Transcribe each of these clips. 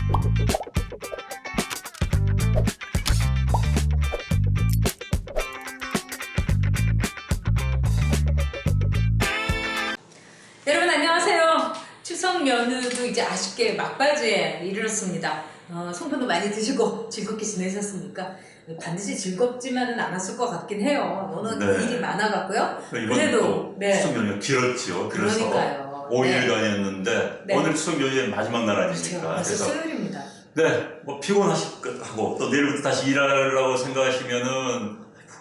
여러분 안녕하세요. 추석 연휴도 이제 아쉽게 막바지에 이르렀습니다. 송편도 많이 드시고 즐겁게 지내셨습니까? 반드시 즐겁지만은 않았을 것 같긴 해요. 너는 네. 일이 많아갖고요. 그래도 추석 연휴가 길었지요. 그래서 그러니까요. 5일간이었는데 네. 오늘 추석 연휴의 마지막 날 아닙니까? 그렇죠. 벌써 수요일입니다. 네, 뭐 피곤하고 또 내일부터 다시 일하려고 생각하시면은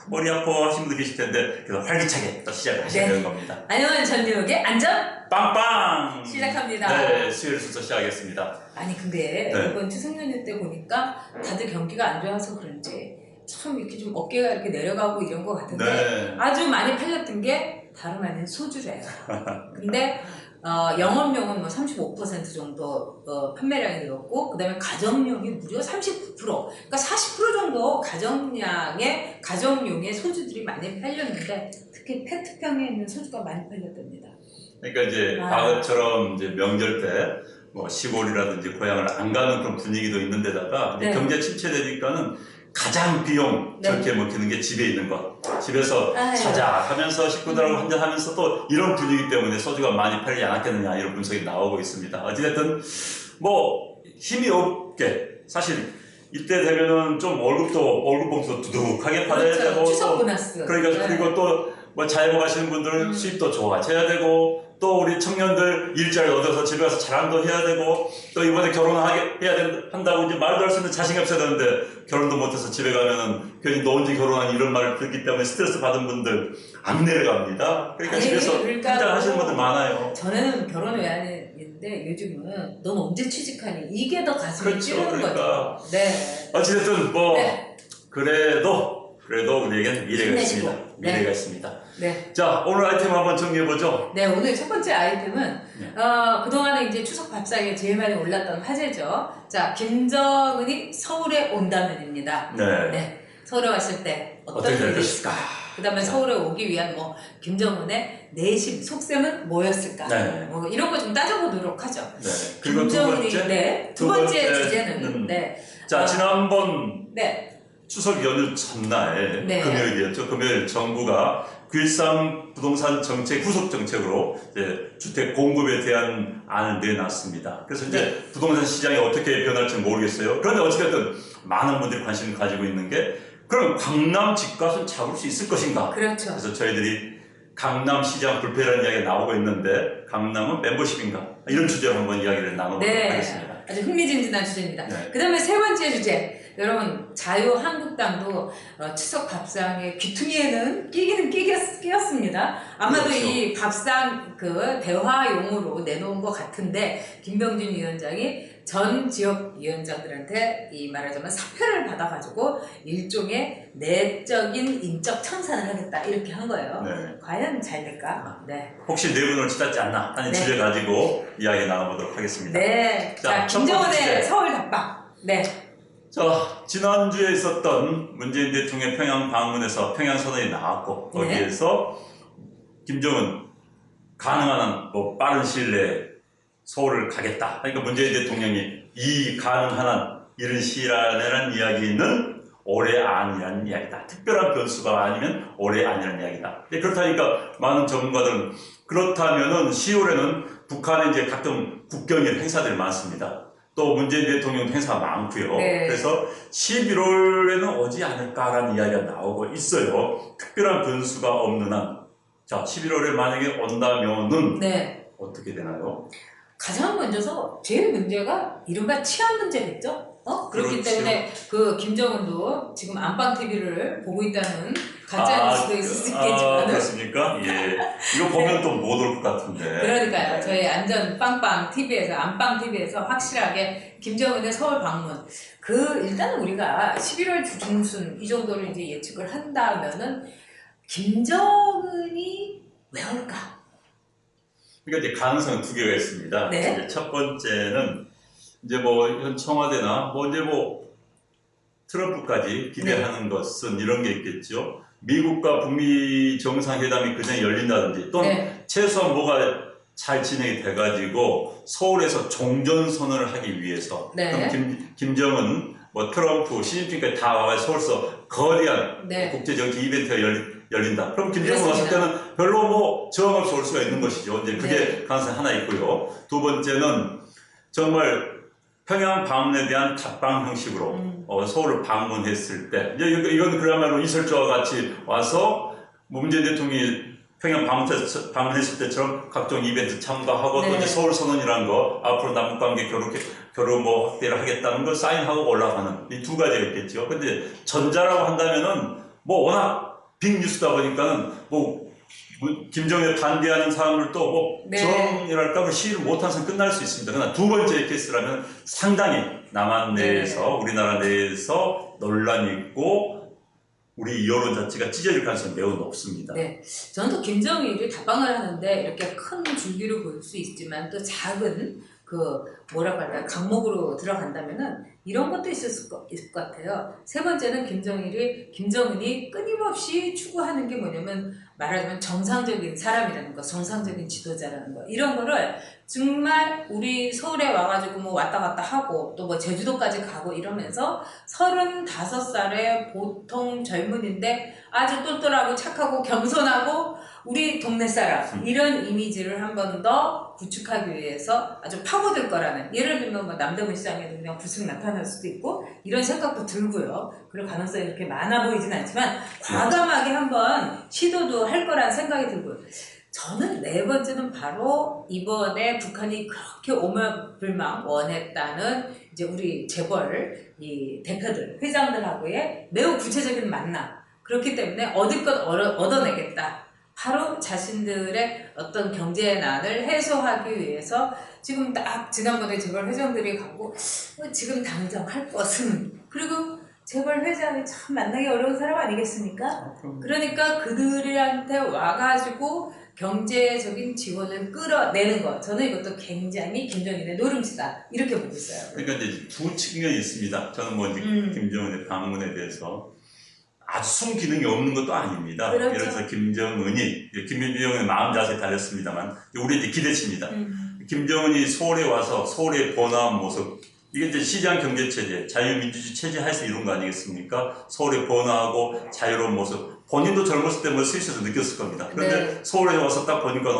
머리 아파 하시는 분도 계실 텐데 그래서 활기차게 또 시작하셔야 되는 겁니다. 안녕하세요. 전유혁의 안전 빵빵! 시작합니다. 네, 수요일 순서 시작하겠습니다. 아니 근데 네. 이번 추석 연휴 때 보니까 다들 경기가 안 좋아서 그런지 참 이렇게 좀 어깨가 이렇게 내려가고 이런 것 같은데 네. 아주 많이 팔렸던 게 다름 아닌 소주래요. 근데 영업용은 뭐 35% 정도 판매량이 늘었고 그 다음에 가정용이 무려 39%, 그러니까 40% 정도 가정용의 소주들이 많이 팔렸는데 특히 페트병에 있는 소주가 많이 팔렸답니다. 그러니까 이제 과거처럼 이제 명절 때 뭐 시골이라든지 고향을 안 가는 그런 분위기도 있는데다가 네. 경제 침체되니까는 가장 비용 적게 먹히는 게 집에 있는 것. 집에서 자자하면서 식구들하고 한잔 하면서 또 이런 분위기 때문에 소주가 많이 팔리지 않았겠느냐 이런 분석이 나오고 있습니다. 어찌됐든 뭐 힘이 없게 사실 이때 되면은 좀 월급 봉투도 두둑하게 받아야 그렇죠. 되고 추석 보너스. 그러니까 그리고 또 뭐 자영업 하시는 분들은 수입도 좋아져야 되고 또 우리 청년들 일자리를 얻어서 집에 가서 자랑도 해야 되고 또 이번에 한다고 이제 말도 할 수 있는 자신이 없어야 되는데 결혼도 못해서 집에 가면은 괜히 너 언제 결혼하니 이런 말을 듣기 때문에 스트레스 받은 분들 안 내려갑니다. 그러니까 집에서 한잔 하시는 분들 많아요. 전에는 결혼을 왜 안 했는데 요즘은 넌 언제 취직하니? 이게 더 가슴이 찌르는 그러니까. 거죠. 네. 어찌됐든 뭐 네. 그래도 우리에겐 미래가 힘내시고. 있습니다. 미래가 있습니다. 네. 자, 오늘 아이템 한번 정리해보죠. 네, 오늘 첫 번째 아이템은 네. 그동안에 이제 추석 밥상에 제일 많이 올랐던 화제죠. 자, 김정은이 서울에 온다면입니다. 네. 네. 서울에 왔을 때 어떤 어떻게 될 일이 것일까? 있을까? 그 다음에 서울에 오기 위한 뭐 김정은의 내심, 속셈은 뭐였을까? 네. 뭐 이런 거 좀 따져보도록 하죠. 네. 그리고 두 번째 주제는 자, 지난번 네. 추석 연휴 첫날 네. 금요일이었죠. 금요일 정부가 9.13 부동산 정책 후속 정책으로 이제 주택 공급에 대한 안을 내놨습니다. 그래서 이제 부동산 시장이 어떻게 변할지 모르겠어요. 그런데 어찌됐든 많은 분들이 관심을 가지고 있는 게 그럼 강남 집값은 잡을 수 있을 것인가? 그렇죠. 그래서 저희들이 강남 시장 불패라는 이야기가 나오고 있는데 강남은 멤버십인가? 이런 주제로 한번 이야기를 나눠보도록 하겠습니다. 아주 흥미진진한 주제입니다. 네. 그 다음에 세 번째 주제. 여러분, 자유한국당도 추석 밥상의 귀퉁이에는 끼기는 끼었습니다. 아마도 그렇죠. 이 밥상 대화용으로 내놓은 것 같은데, 김병준 위원장이 전 지역 위원장들한테 말하자면 사표를 받아가지고 일종의 내적인 인적 청산을 하겠다 이렇게 한 거예요. 네. 과연 잘 될까? 네. 혹시 내분을 치닫지 않나 하는 네. 주제 가지고 이야기 나눠보도록 하겠습니다. 네. 자, 첫 번째 주제. 김정은의 서울 답방. 네. 자, 지난주에 있었던 문재인 대통령 평양 방문에서 평양선언이 나왔고 거기에서 김정은 가능한 한 빠른 시일 내에 서울을 가겠다. 그러니까 문재인 대통령이 이 가능한 한 이른 시일 안에라는 이야기는 올해 아니라는 이야기다. 특별한 변수가 아니면 올해 아니라는 이야기다. 그렇다니까 많은 전문가들은 그렇다면은 10월에는 북한에 이제 가끔 국경일 행사들이 많습니다. 또 문재인 대통령 행사가 많고요. 네. 그래서 11월에는 오지 않을까라는 이야기가 나오고 있어요. 특별한 변수가 없는 한. 자, 11월에 만약에 온다면은 네. 어떻게 되나요? 가장 먼저서 제일 문제가 이른바 치안 문제겠죠? 그렇기 그렇죠. 때문에 김정은도 지금 안방TV를 보고 있다는 가짜뉴스도 있을 수 있겠지만 그렇습니까? 예. 이거 보면 또 못 올 것 같은데. 그러니까요. 네. 저희 안전 빵빵TV에서 안방TV에서 확실하게 김정은의 서울 방문 일단은 우리가 11월 중순 이 정도를 이제 예측을 한다면은 김정은이 왜 올까? 그러니까 이제 가능성은 두 개가 있습니다. 네. 이제 첫 번째는 이제 현 청와대나 트럼프까지 기대하는 것은 이런 게 있겠죠. 미국과 북미 정상회담이 그전에 열린다든지 또는 최소한 뭐가 잘 진행이 돼가지고 서울에서 종전 선언을 하기 위해서 네. 그럼 김정은 뭐 트럼프, 시진핑까지 다 와서 서울서 거대한 네. 국제정치 이벤트가 열린다. 그럼 김정은 왔을 그렇습니다. 때는 별로 뭐 저항 없이 올 수가 있는 것이죠. 이제 그게 네. 가능성이 하나 있고요. 두 번째는 정말 평양 방문에 대한 답방 형식으로 서울을 방문했을 때 이건 그야말로 이설주와 같이 와서 문재인 대통령이 평양 방문했을 때처럼 각종 이벤트 참가하고 네. 또 이제 서울 선언이라는 거 앞으로 남북관계 결혼 뭐 확대를 하겠다는 걸 사인하고 올라가는 이 두 가지가 있겠죠. 근데 전자라고 한다면은 뭐 워낙 빅 뉴스다 보니까는 뭐 김정일에 반대하는 사람들도 뭐 네. 저항이랄까 뭐 시위를 못해서 끝날 수 있습니다. 그러나 두 번째 케이스라면 상당히 남한 내에서 우리나라 내에서 논란이 있고 우리 여론 자체가 찢어질 가능성이 매우 높습니다. 네, 저는 또 김정일이 답방을 하는데 이렇게 큰 줄기로 볼 수 있지만 또 작은 그 뭐라고 할까요? 강목으로 들어간다면은 이런 것도 있을 것 같아요. 세 번째는 김정은이 끊임없이 추구하는 게 뭐냐면 말하자면 정상적인 사람이라는 거, 정상적인 지도자라는 거 이런 거를 정말 우리 서울에 와가지고 뭐 왔다 갔다 하고 또 뭐 제주도까지 가고 이러면서 35살의 보통 젊은인데 아주 똘똘하고 착하고 겸손하고 우리 동네 사람 이런 이미지를 한 번 더 구축하기 위해서 아주 파고들 거라는 예를 들면 뭐 남대문 시장에도 그냥 불쑥 나타날 수도 있고 이런 생각도 들고요. 그럴 가능성이 그렇게 많아 보이진 않지만 과감하게 한번 시도도 할 거라는 생각이 들고요. 저는 네 번째는 바로 이번에 북한이 그렇게 오만불망 원했다는 이제 우리 재벌 이 대표들 회장들하고의 매우 구체적인 만남 그렇기 때문에 얻을 것 얻어내겠다. 바로 자신들의 어떤 경제난을 해소하기 위해서 지금 딱 지난번에 재벌 회장들이 가고 지금 당장 할 것은 그리고 재벌 회장이 참 만나기 어려운 사람 아니겠습니까? 그러니까 그들한테 와가지고 경제적인 지원을 끌어내는 것 저는 이것도 굉장히 김정일의 노름수다 이렇게 보고 있어요. 그러니까 이제 두 측면이 있습니다. 저는 뭐 이제 김정은의 방문에 대해서 아주 숨기능이 없는 것도 아닙니다. 그렇죠. 예를 들어서 김정은의 마음 자세에 달렸습니다만 우리 이제 기대치입니다. 김정은이 서울에 와서 서울의 번화한 모습 이게 이제 시장 경제 체제, 자유민주주의 체제 하에서 이룬 거 아니겠습니까? 서울에 번화하고 자유로운 모습. 본인도 젊었을 때 뭐 스위스에서 느꼈을 겁니다. 그런데 네. 서울에 와서 딱 보니까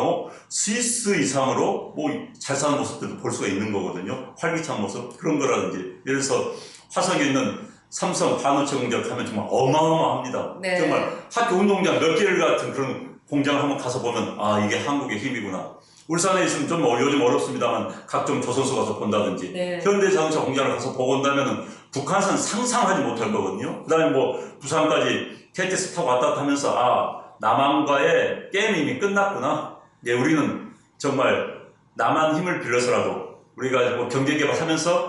스위스 이상으로 뭐 잘 사는 모습들도 볼 수가 있는 거거든요. 활기찬 모습 그런 거라든지 예를 들어서 화성에 있는 삼성 반도체 공장 가면 정말 어마어마합니다. 네. 정말 학교 운동장 몇 개를 같은 그런 공장 한번 가서 보면 아 이게 한국의 힘이구나. 울산에 있으면 좀 요즘 어렵습니다만 각종 조선소 가서 본다든지 네. 현대자동차 공장을 가서 보고 온다면 북한에서는 상상하지 못할 거거든요. 그 다음에 뭐 부산까지 KTX 타고 왔다 갔다 하면서 아 남한과의 게임이 이미 끝났구나. 예, 우리는 정말 남한 힘을 빌려서라도 우리가 뭐 경제개발하면서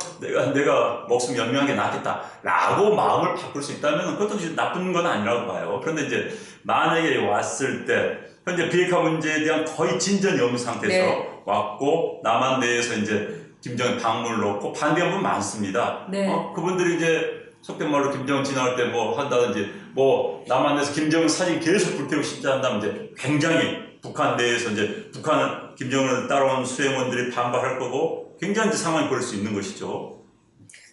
내가 목숨 연명한 게 낫겠다라고 마음을 바꿀 수 있다면 그것도 나쁜 건 아니라고 봐요. 그런데 이제 만약에 왔을 때 현재 비핵화 문제에 대한 거의 진전이 없는 상태에서 네. 왔고 남한 내에서 이제 김정은 방문을 놓고 반대한 분 많습니다. 네. 그분들이 이제 속된 말로 김정은 지나갈 때 뭐 한다든지 뭐 남한 내에서 김정은 사진 계속 불태우고 싶지 한다면 이제 굉장히 북한 내에서 이제 북한은 김정은을 따라온 수행원들이 반발할 거고 굉장히 상황이 벌일 수 있는 것이죠.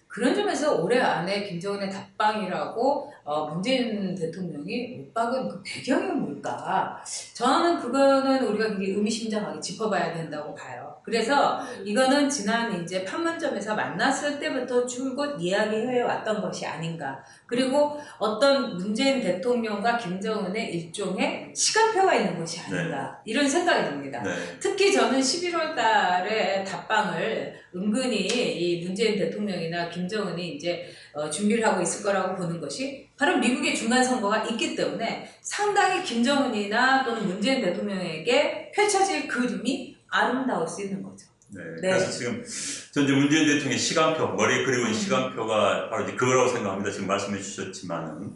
그런 점에서 올해 안에 김정은의 답방이라고 문재인 대통령이 못 박은 그 배경이 뭘까? 저는 그거는 우리가 굉장히 의미심장하게 짚어봐야 된다고 봐요. 그래서 이거는 지난 이제 판문점에서 만났을 때부터 줄곧 이야기해 왔던 것이 아닌가. 그리고 어떤 문재인 대통령과 김정은의 일종의 시간표가 있는 것이 아닌가. 이런 생각이 듭니다. 네. 특히 저는 11월 달에 답방을 은근히 이 문재인 대통령이나 김정은이 이제 준비를 하고 있을 거라고 보는 것이 바로 미국의 중간 선거가 있기 때문에 상당히 김정은이나 또는 문재인 대통령에게 펼쳐질 그림이 아름다울 수 있는 거죠. 네. 네. 그래서 지금 전 이제 문재인 대통령의 시간표, 머리에 그리고 있는 시간표가 바로 이제 그거라고 생각합니다. 지금 말씀해 주셨지만은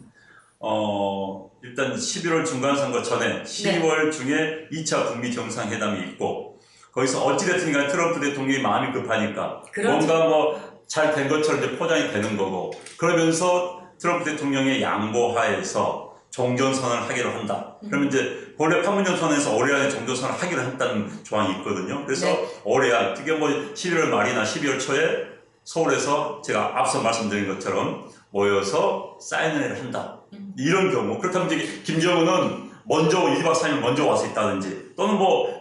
일단 11월 중간선거 전에 10월 중에 2차 북미 정상회담이 있고 거기서 어찌됐든 간에 트럼프 대통령이 마음이 급하니까 그렇죠. 뭔가 뭐 잘 된 것처럼 이제 포장이 되는 거고 그러면서 트럼프 대통령의 양보하에서 종전선언을 하기로 한다. 그러면 이제 본래 판문점 선언에서 올해 안에 종전선언을 하기로 했다는 조항이 있거든요. 그래서 네. 올해 안, 특히 뭐 11월 말이나 12월 초에 서울에서 제가 앞서 말씀드린 것처럼 모여서 사인회를 한다. 이런 경우, 그렇다면 이제 김정은은 먼저 2박 3일 먼저 와서 있다든지 또는 뭐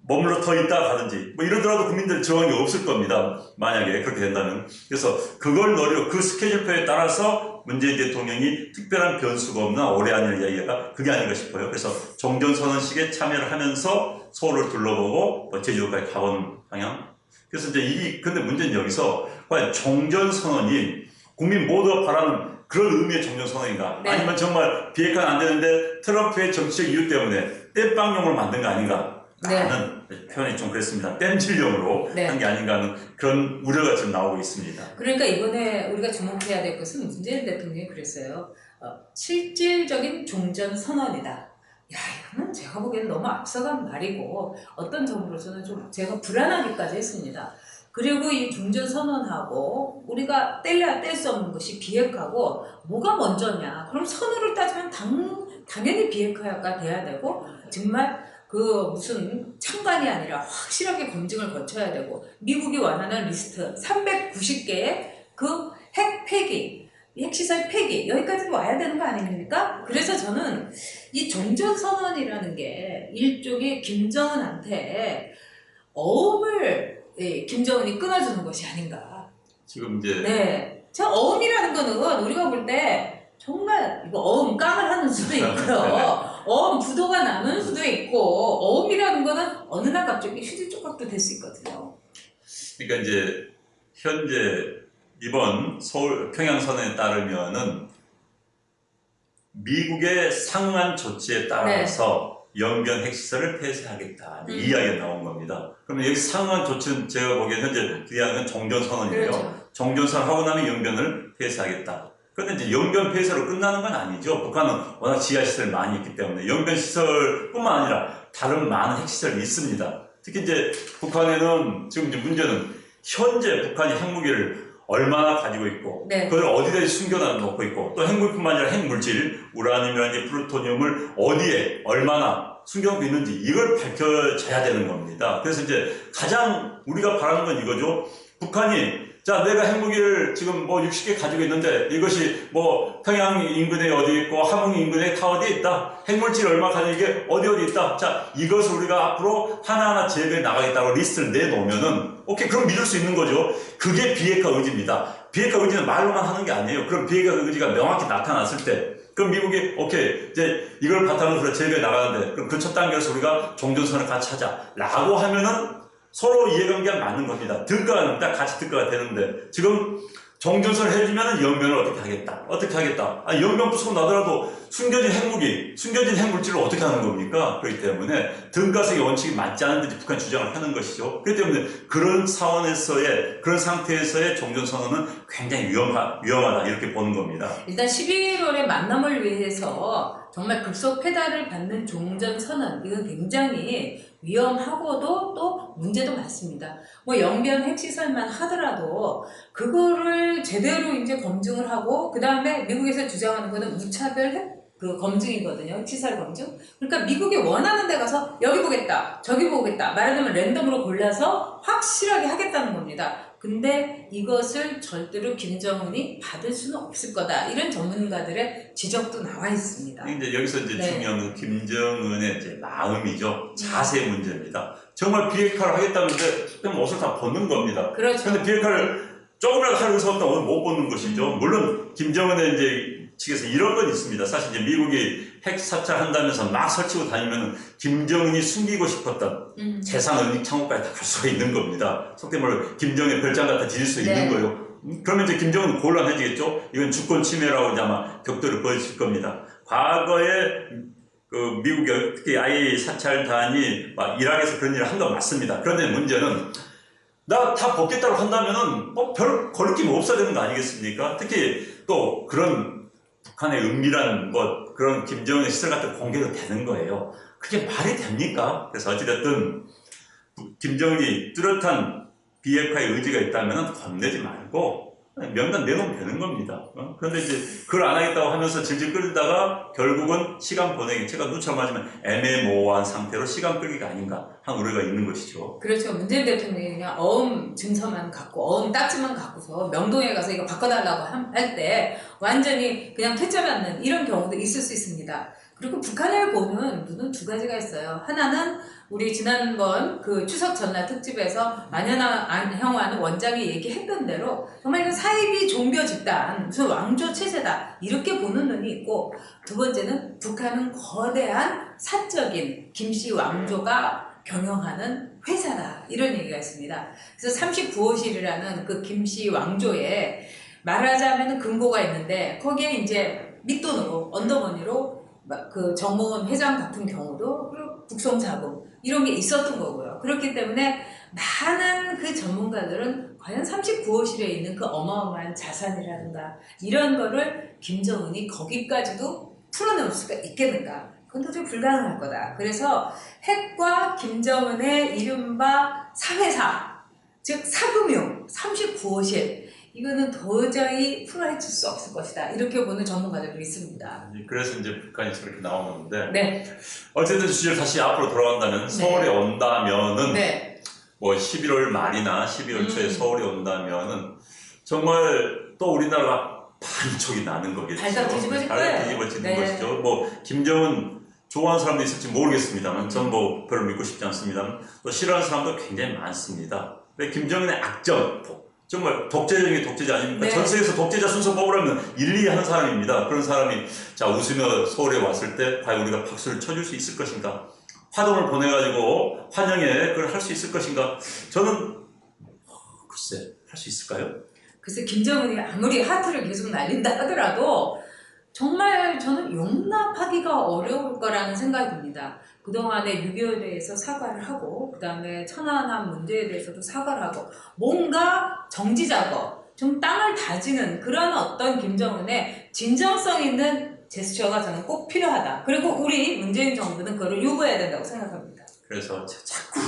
머물러 더 있다 가든지 뭐 이러더라도 국민들 저항이 없을 겁니다. 만약에 그렇게 된다면. 그래서 그걸 노리고 그 스케줄표에 따라서 문재인 대통령이 특별한 변수가 없나 올해 안일 이야기가 그게 아닌가 싶어요. 그래서 종전선언식에 참여를 하면서 서울을 둘러보고 뭐 제주도까지 가보는 방향. 그래서 이제 근데 문제는 여기서 과연 종전선언이 국민 모두가 바라는 그런 의미의 종전선언인가? 네. 아니면 정말 비핵화는 안 되는데 트럼프의 정치적 이유 때문에 땜빵용으로 만든 거 아닌가? 라는 표현이 좀 그랬습니다. 땜질용으로 한 게 아닌가 하는 그런 우려가 지금 나오고 있습니다. 그러니까 이번에 우리가 주목해야 될 것은 문재인 대통령이 그랬어요. 실질적인 종전선언이다. 야, 이거는 제가 보기에는 너무 앞서간 말이고 어떤 점으로서는 좀 제가 불안하기까지 했습니다. 그리고 이 종전선언하고 우리가 뗄래야 뗄 수 없는 것이 비핵화고 뭐가 먼저냐? 그럼 선으로 따지면 당연히 비핵화가 돼야 되고 정말 그 무슨 창간이 아니라 확실하게 검증을 거쳐야 되고 미국이 원하는 리스트 390개의 그 핵 폐기, 핵시설 폐기 여기까지 와야 되는 거 아닙니까? 그래서 저는 이 종전선언이라는 게 일종의 김정은한테 어음을 김정은이 끊어주는 것이 아닌가. 지금 이제 네, 저 어음이라는 거는 우리가 볼 때 정말 이거 어음 깡을 하는 수도 있고요. 어음 부도가 나는 수도 있고 어음이라는 거는 어느 날 갑자기 휴지 조각도 될 수 있거든요. 그러니까 이제 현재 이번 서울 평양선언에 따르면은 미국의 상응한 조치에 따라서 영변 핵시설을 폐쇄하겠다 이 이야기가 나온 겁니다. 그러면 여기 상응한 조치는 제가 보기엔 현재 기대하는 건 종전선언이에요. 그렇죠. 종전선언 하고 나면 영변을 폐쇄하겠다. 그런데 이제 영변 폐쇄로 끝나는 건 아니죠. 북한은 워낙 지하시설이 많이 있기 때문에 영변 시설뿐만 아니라 다른 많은 핵시설이 있습니다. 특히 이제 북한에는 지금 이제 문제는 현재 북한이 핵무기를 얼마나 가지고 있고 그걸 어디다 숨겨놔 놓고 있고 또 핵무기뿐만 아니라 핵물질, 우라늄이라든지 플루토늄을 어디에 얼마나 숨겨놓고 있는지 이걸 밝혀져야 되는 겁니다. 그래서 이제 가장 우리가 바라는 건 이거죠. 북한이 자, 내가 핵무기를 지금 뭐 60개 가지고 있는데 이것이 뭐 평양 인근에 어디 있고 함흥 인근에 다 어디에 있다. 핵물질 얼마 가지고 이게 어디 있다. 자, 이것을 우리가 앞으로 하나하나 재배해 나가겠다고 리스트를 내놓으면은 오케이, 그럼 믿을 수 있는 거죠. 그게 비핵화 의지입니다. 비핵화 의지는 말로만 하는 게 아니에요. 그럼 비핵화 의지가 명확히 나타났을 때 그럼 미국이 오케이 이제 이걸 바탕으로 재배해 나가는데 그럼 그 첫 단계에서 우리가 종전선을 같이 하자 라고 하면은 서로 이해관계가 맞는 겁니다. 등가는 딱 같이 등가가 되는데 지금 종전선을 해주면 영변을 어떻게 하겠다. 어떻게 하겠다. 아, 영변 부수고 나더라도 숨겨진 핵무기, 숨겨진 핵물질을 어떻게 하는 겁니까? 그렇기 때문에 등가성의 원칙이 맞지 않은 듯이 북한이 주장을 하는 것이죠. 그렇기 때문에 그런 차원에서의 그런 상태에서의 종전선언은 굉장히 위험하다 이렇게 보는 겁니다. 일단 11월의 만남을 위해서 정말 급속 페달을 받는 종전선언 이건 굉장히 위험하고도 또 문제도 많습니다. 뭐 영변 핵시설만 하더라도 그거를 제대로 이제 검증을 하고 그 다음에 미국에서 주장하는 거는 무차별 핵 그 검증이거든요. 핵시설 검증. 그러니까 미국이 원하는 데 가서 여기 보겠다, 저기 보겠다. 말하자면 랜덤으로 골라서 확실하게 하겠다는 겁니다. 근데 이것을 절대로 김정은이 받을 수는 없을 거다. 이런 전문가들의 지적도 나와 있습니다. 이제 여기서 이제 중요한 건 김정은의 이제 마음이죠. 자세 문제입니다. 정말 비핵화를 하겠다는데 그럼 옷을 다 벗는 겁니다. 그렇죠. 근데 비핵화를 조금이라도 할 의사 없다고 못 벗는 것이죠. 물론 김정은의 이제 측에서 이런 건 있습니다. 사실 이제 미국이 핵 사찰한다면서 막 설치고 다니면 김정은이 숨기고 싶었던 재산 은닉 창고까지 다 갈 수가 있는 겁니다. 속된 말로 김정은의 별장 갖다 지을 수 있는 거예요. 그러면 이제 김정은은 곤란해지겠죠. 이건 주권 침해라고 이제 아마 격돌을 벌이실 겁니다. 과거에 그 미국의 특히 IA 사찰단이 막 이락에서 그런 일을 한 건 맞습니다. 그런데 문제는 나 다 벗겠다고 한다면은 뭐 별 거리낌 없어야 되는 거 아니겠습니까? 특히 또 그런 북한의 은밀한 뭐 그런 김정은의 시설 같은 공개도 되는 거예요. 그게 말이 됩니까? 그래서 어찌됐든 김정은이 뚜렷한 비핵화의 의지가 있다면 겁내지 말고 명단 내놓으면 되는 겁니다. 그런데 이제 그걸 안 하겠다고 하면서 질질 끌다가 결국은 시간 보내기, 제가 눈치를 맞으면 애매모호한 상태로 시간 끌기가 아닌가 한 우려가 있는 것이죠. 그렇죠. 문재인 대통령이 그냥 어음 증서만 갖고 어음 딱지만 갖고서 명동에 가서 이거 바꿔달라고 할 때 완전히 그냥 퇴짜 맞는 이런 경우도 있을 수 있습니다. 그리고 북한을 보는 눈은 두 가지가 있어요. 하나는 우리 지난번 그 추석 전날 특집에서 안현환 원장이 얘기했던 대로 정말 이건 사이비 종교 집단, 무슨 왕조 체제다 이렇게 보는 눈이 있고, 두 번째는 북한은 거대한 사적인 김씨 왕조가 경영하는 회사다 이런 얘기가 있습니다. 그래서 39호실이라는 그 김씨 왕조에 말하자면 금고가 있는데 거기에 이제 밑돈으로 언더머니로 그 정몽원 회장 같은 경우도 그리고 국정자금 이런 게 있었던 거고요. 그렇기 때문에 많은 그 전문가들은 과연 39호실에 있는 그 어마어마한 자산이라든가 이런 거를 김정은이 거기까지도 풀어낼 수가 있겠는가? 그건 도저히 불가능할 거다. 그래서 핵과 김정은의 이른바 사회사, 즉 사금융 39호실, 이거는 도저히 풀어헤칠 수 없을 것이다. 이렇게 보는 전문가들도 있습니다. 그래서 이제 북한이 저렇게 나오는 건데, 네. 어쨌든 주제를 다시 앞으로 돌아간다면, 서울에 온다면은, 네. 뭐 11월 말이나 12월 초에 서울에 온다면은, 정말 또 우리나라가 반쪽이 나는 거겠죠. 발칵 뒤집어질 거예요. 발칵 뒤집어지는 네. 것이죠. 뭐, 김정은 좋아하는 사람도 있을지 모르겠습니다만, 전 뭐 별로 믿고 싶지 않습니다만, 또 싫어하는 사람도 굉장히 많습니다. 왜 김정은의 악정, 정말 독재적인 독재자 아닙니까? 네. 전 세계에서 독재자 순서 뽑으려면 일리하는 사람입니다. 그런 사람이 자 웃으며 서울에 왔을 때 과연 우리가 박수를 쳐줄 수 있을 것인가? 화동을 보내가지고 환영회 그걸 할 수 있을 것인가? 저는 글쎄 할 수 있을까요? 그래서 김정은이 아무리 하트를 계속 날린다 하더라도 정말 저는 용납하기가 어려울 거라는 생각이 듭니다. 그동안에 6.25에 대해서 사과를 하고 그 다음에 천안함 문제에 대해서도 사과를 하고 뭔가 정지 작업, 좀 땅을 다지는 그런 어떤 김정은의 진정성 있는 제스처가 저는 꼭 필요하다. 그리고 우리 문재인 정부는 그걸 요구해야 된다고 생각합니다. 그래서 자꾸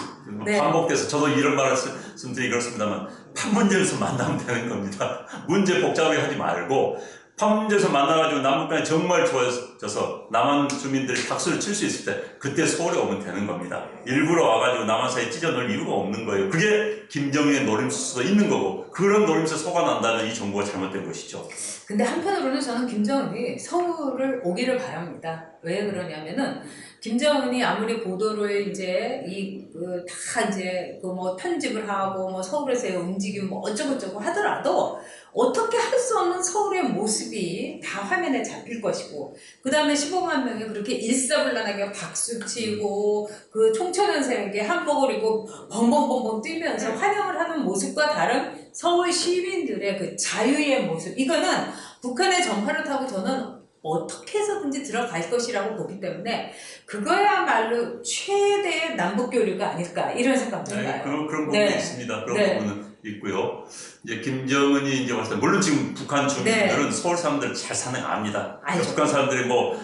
네. 반복돼서 저도 이런 말씀드리기 그렇습니다만 판문점에서 만나면 되는 겁니다. 문제 복잡하게 하지 말고 판문점에서 만나가지고 남북간이 정말 좋아져서 남한 주민들이 박수를 칠 수 있을 때 그때 서울에 오면 되는 겁니다. 일부러 와가지고 남한 사이에 찢어놓을 이유가 없는 거예요. 그게 김정은의 노림수일 수도 있는 거고, 그런 노림수에 속아난다면 이 정부가 잘못된 것이죠. 근데 한편으로는 저는 김정은이 서울을 오기를 바랍니다. 왜 그러냐면은 김정은이 아무리 보도를 이제 다 이제 그 뭐 편집을 하고 뭐 서울에서의 움직임 뭐 어쩌고저쩌고 하더라도 어떻게 할 수 없는 서울의 모습이 다 화면에 잡힐 것이고, 그 다음에 15만 명이 그렇게 일사불란하게 박수치고 그 총천연스럽게 한복을 입고 벙벙벙벙 뛰면서 환영을 하는 모습과 다른 서울 시민들의 그 자유의 모습, 이거는 북한의 전파를 타고 저는 어떻게 해서든지 들어갈 것이라고 보기 때문에 그거야말로 최대의 남북교류가 아닐까 이런 생각이 들어요. 네, 그런 부분이 네. 있습니다. 그런 네. 부분은 있고요. 이제 김정은이 이제 왔을 때 물론 지금 북한 주민들은 서울 사람들 잘 사는 거 압니다. 알죠. 북한 사람들이 뭐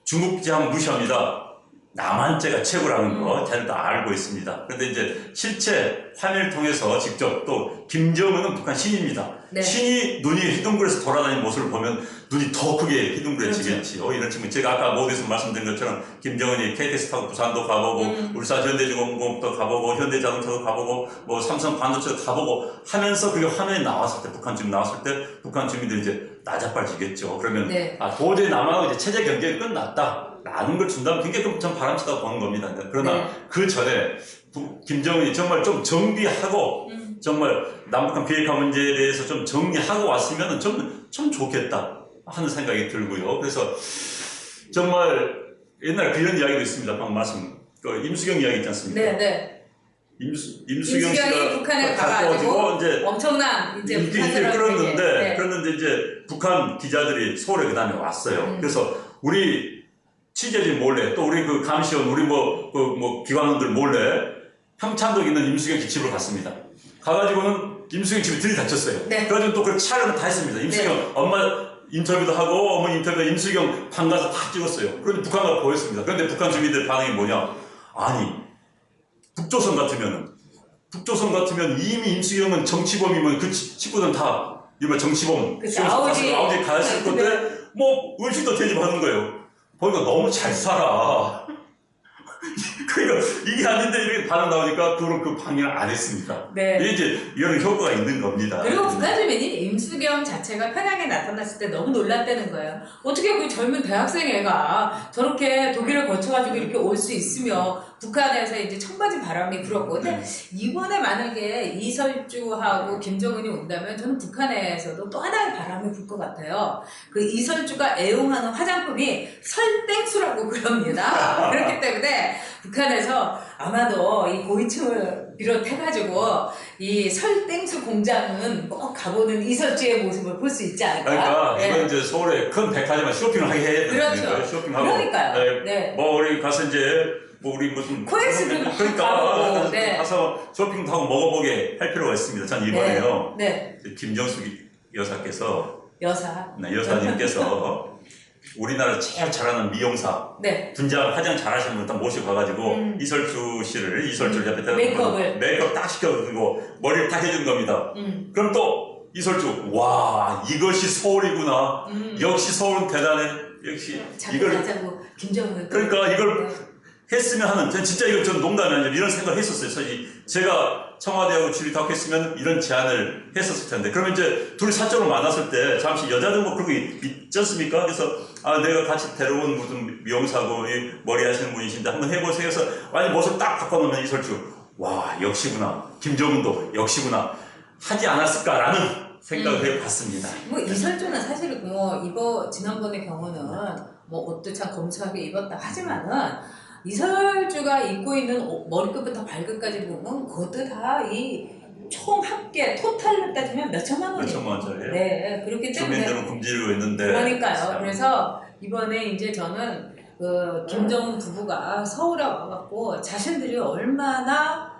중국제 하면 무시합니다. 남한제가 최고라는 거 잘 다 알고 있습니다. 그런데 이제 실제 화면을 통해서 직접 또 김정은은 북한 신입니다. 네. 신이 눈이 휘둥그레서 돌아다니는 모습을 보면 눈이 더 크게 휘둥그레지겠지요. 그렇죠. 이런 친구 제가 아까 모두에서 말씀드린 것처럼 김정은이 KTX 타고 부산도 가보고 울산 현대중공업도 가보고 현대자동차도 가보고 뭐 삼성 반도체도 가보고 하면서 그게 화면에 나왔을 때 북한 주민 나왔을 때 북한 주민들이 이제 나자빠지겠죠. 그러면 네. 도저히 남하고 이제 체제 경쟁이 끝났다. 라는 걸 준다면 굉장히 좀 바람직하다고 보는 겁니다. 그러나 네. 그 전에 김정은이 정말 좀 정비하고 정말 남북한 비핵화 문제에 대해서 좀 정리하고 왔으면 좀 좋겠다 하는 생각이 들고요. 그래서 정말 옛날에 그런 이야기도 있습니다. 방금 말씀 그 임수경 이야기 있지 않습니까? 네, 네. 임수경 씨가 북한에 가가지고 이제 엄청난 이제 일기를 끌었는데 네. 그랬는데 이제 북한 기자들이 서울에 그 다음에 왔어요. 그래서 우리 취재진 몰래 또 우리 그 감시원 우리 뭐 기관원들 몰래 평창동에 있는 임수경 집으로 갔습니다. 가가지고는 임수경 집에 들이닥쳤어요. 네. 그래가지고 또 그 촬영을 다 했습니다. 임수경 엄마 인터뷰도 하고 어머니 인터뷰도 임수경 방 가서 다 찍었어요. 그런데 북한가 보였습니다. 그런데 북한 주민들 반응이 뭐냐? 아니 북조선 같으면 이미 임수경은 정치범이면 그 친구들은 다 이거 정치범 그치, 아우지 가였을 네, 건데 뭐 의식도 대접하는 거예요. 보니까 너무 잘 살아. 그러니까 이게 아닌데 이렇게 반응 나오니까 그걸 그 방해를 안 했습니다. 네. 이게 이제 이런 효과가 있는 겁니다. 그리고 북한 주민이 임수경 자체가 평양에 나타났을 때 너무 놀랐다는 거예요. 어떻게 그 젊은 대학생 애가 저렇게 독일을 거쳐가지고 이렇게 올 수 있으며 북한에서 이제 청바지 바람이 불었고 근데 이번에 만약에 이설주하고 김정은이 온다면 저는 북한에서도 또 하나의 바람이 불 것 같아요. 그 이설주가 애용하는 화장품이 설땡수라고 그럽니다. 그렇기 때문에 북한에서 아마도 이 고위층을 비롯해가지고 이 설땡수 공장은 꼭 가보는 이설주의 모습을 볼 수 있지 않을까. 그러니까 네. 이건 이제 서울에 큰 백화점에 쇼핑을 하게 해야 되는 그렇죠. 거예요. 쇼핑하고. 그러니까요. 네. 뭐 우리 가서 이제 뭐 우리 무슨 코엑스도 그러니까 가보고, 네. 가서 쇼핑도 하고 먹어보게 할 필요가 있습니다. 전 이번에요. 네. 김정숙 여사께서 여사. 네, 여사님께서 우리나라 제일 잘하는 미용사 네. 분장 화장 잘하시는 분 딱 모시고 가가지고 이설주 씨를 옆에 메이크업 딱 시켜가지고 머리를 딱 해준 겁니다. 그럼 또 이설주 와 이것이 서울이구나. 역시 서울은 대단해. 역시 이걸 하자고 김정은 그러니까 이걸 했으면 하는 진짜 이거 전 농담이 아니라 이런 생각을 했었어요. 사실 제가 청와대하고 질의탁했으면 이런 제안을 했었을 텐데 그러면 이제 둘이 사적으로 만났을 때 잠시 여자들 뭐 그런 거 있지 않습니까? 그래서 아 내가 같이 데려온 무슨 미용사고 머리 하시는 분이신데 한번 해보세요 해서 완전 모습 딱 바꿔놓으면 이설주 와 역시구나 김정은도 역시구나 하지 않았을까라는 생각을 해봤습니다. 뭐 이설주는 사실은 지난번의 경우는 뭐 옷도 참 검소하게 입었다 하지만은 이설주가 입고 있는 머리끝부터 발끝까지 보면 그것도 다 총 합계 토탈로 따지면 몇 천만 원이에요. 몇 천만 원짜리예요? 네, 그렇기 때문에 주민들은 굶주리고 있는데 그러니까요. 그래서 이번에 이제 저는 김정은 부부가 서울에 와갖고 자신들이 얼마나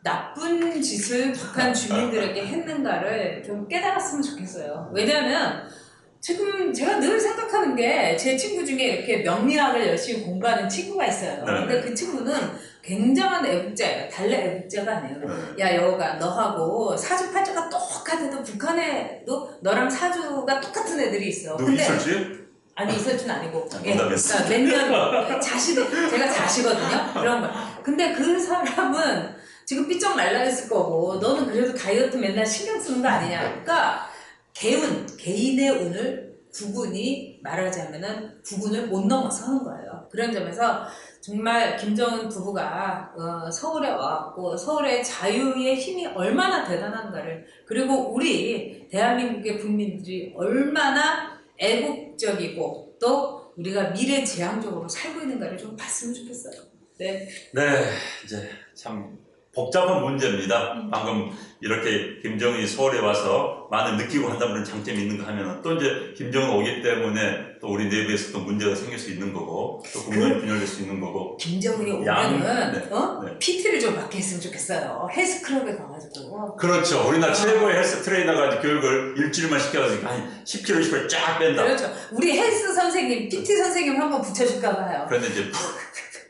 나쁜 짓을 북한 주민들에게 했는가를 좀 깨달았으면 좋겠어요. 왜냐하면 지금 제가 늘 생각하는 게 제 친구 중에 이렇게 명리학을 열심히 공부하는 친구가 있어요. 근데 그 친구는 굉장한 애국자예요. 달래 애국자가 아니에요. 야 여가 너하고 사주팔자가 똑같아도 북한에도 너랑 사주가 똑같은 애들이 있어. 누구 이설주요? 아니 이설주는 아니고 농담이었어. 몇년 제가 자시거든요. 그런 거. 근데 그 사람은 지금 삐쩍 말라있을 거고 너는 그래도 다이어트 맨날 신경 쓰는 거 아니냐. 그러니까 개인의 운을 말하자면은 구분을 못 넘어서 하는 거예요. 그런 점에서 정말 김정은 부부가 서울에 와갖고 서울의 자유의 힘이 얼마나 대단한가를 그리고 우리 대한민국의 국민들이 얼마나 애국적이고 또 우리가 미래지향적으로 살고 있는가를 좀 봤으면 좋겠어요. 네. 네, 이제 참 복잡한 문제입니다. 방금 이렇게 김정은이 서울에 와서 많은 느끼고 한다는 장점이 있는가 하면 또 이제 김정은 오기 때문에 또 우리 내부에서 또 문제가 생길 수 있는 거고 또 국면이 분열될 수 있는 거고 김정은이 오면은 PT를 좀 받게 했으면 좋겠어요. 헬스클럽에 가가지고 그렇죠. 우리나라 최고의 헬스 트레이너가 교육을 일주일만 시켜가지고 한 10kg, 10kg 쫙 뺀다. 그렇죠. 우리 헬스 선생님, PT 선생님 한번 붙여줄까 봐요. 그런데 이제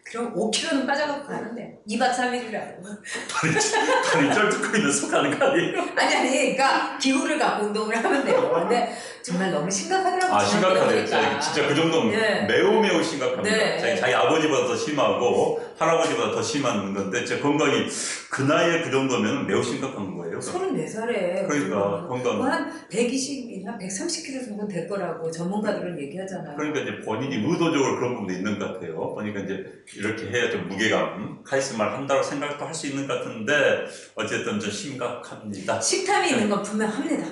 그럼 5kg는 빠져갖고 가는데 2박 3일이라고 다리 쩔뚝거리면서 가는 거 아니에요? 아니 그러니까 기구를 갖고 운동을 하면 돼요. 근데 정말 너무 심각하더라고요. 심각하대요. 진짜 그 정도는 매우 심각합니다. 네. 자기 아버지보다 더 심하고 할아버지보다 더 심한 건데 제 건강이 그 나이에 그 정도면 매우 심각한 거예요. 34살에 그러니까 건강 한 120이나 130kg 정도 될 거라고 전문가들은 얘기하잖아요. 그러니까 이제 본인이 의도적으로 그런 부분도 있는 것 같아요. 그러니까 이제 이렇게 해야 좀 무게감, 카리스마를 한다고 생각도 할 수 있는 것 같은데 어쨌든 좀 심각합니다. 식탐이 있는 건 분명합니다.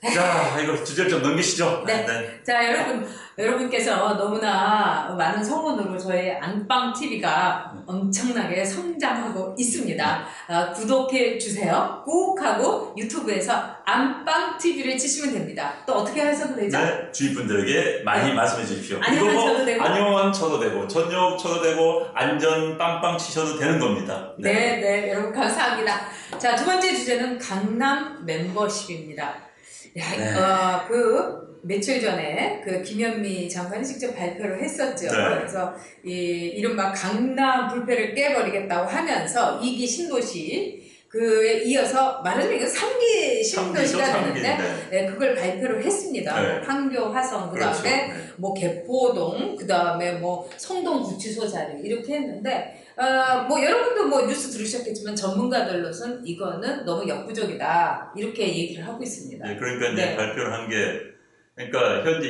네. 자, 이거 주제를 좀 넘기시죠. 네. 자, 여러분께서 너무나 많은 성원으로 저희 안방TV가 엄청나게 성장하고 있습니다. 구독해 주세요. 꼭 하고 유튜브에서 안방TV를 치시면 됩니다. 또 어떻게 하셔도 되죠? 네, 주위 분들에게 많이 말씀해 주십시오. 안녕한 쳐도 되고, 안녕한 쳐도 되고, 전역 쳐도 되고, 안전 빵빵 치셔도 되는 겁니다. 네, 여러분 감사합니다. 자, 두 번째 주제는 강남 멤버십입니다. 며칠 전에 김현미 장관이 직접 발표를 했었죠. 네. 그래서 이른바 강남 불패를 깨버리겠다고 하면서 2기 신도시 그에 이어서 말하자면 이거 3기 신도시가 되는데 네. 네, 그걸 발표를 했습니다. 네. 뭐 판교, 화성, 그 그렇죠. 다음에 네. 뭐 개포동, 그 다음에 뭐 성동 구치소 자리 이렇게 했는데 뭐 여러분도 뭐 뉴스 들으셨겠지만 전문가들로선 이거는 너무 역부족이다 이렇게 얘기를 하고 있습니다. 네, 그러니까 이제 네. 발표를 한 게 그러니까 현재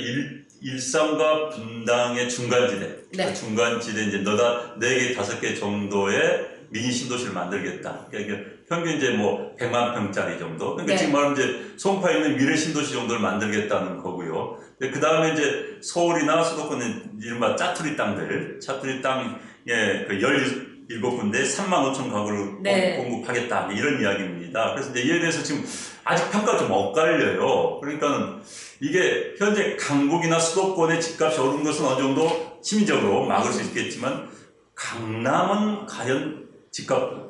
일산과 분당의 중간지대, 네. 그 중간지대 이제 너다 4개, 5개 정도의 미니 신도시를 만들겠다. 그러니까 이게 평균 이제 뭐 100만 평짜리 정도. 그러니까 네. 지금 말하면 이제 송파에 있는 미래 신도시 정도를 만들겠다는 거고요. 그 다음에 이제 서울이나 수도권은 이른바 짜투리 땅들, 짜투리 땅에 그 17군데 3만 5천 가구를 네. 공급하겠다. 이런 이야기입니다. 그래서 이제 이에 대해서 지금 아직 평가가 좀 엇갈려요. 그러니까 이게 현재 강북이나 수도권의 집값이 오른 것은 어느 정도 심리적으로 막을 수 있겠지만 강남은 과연 집값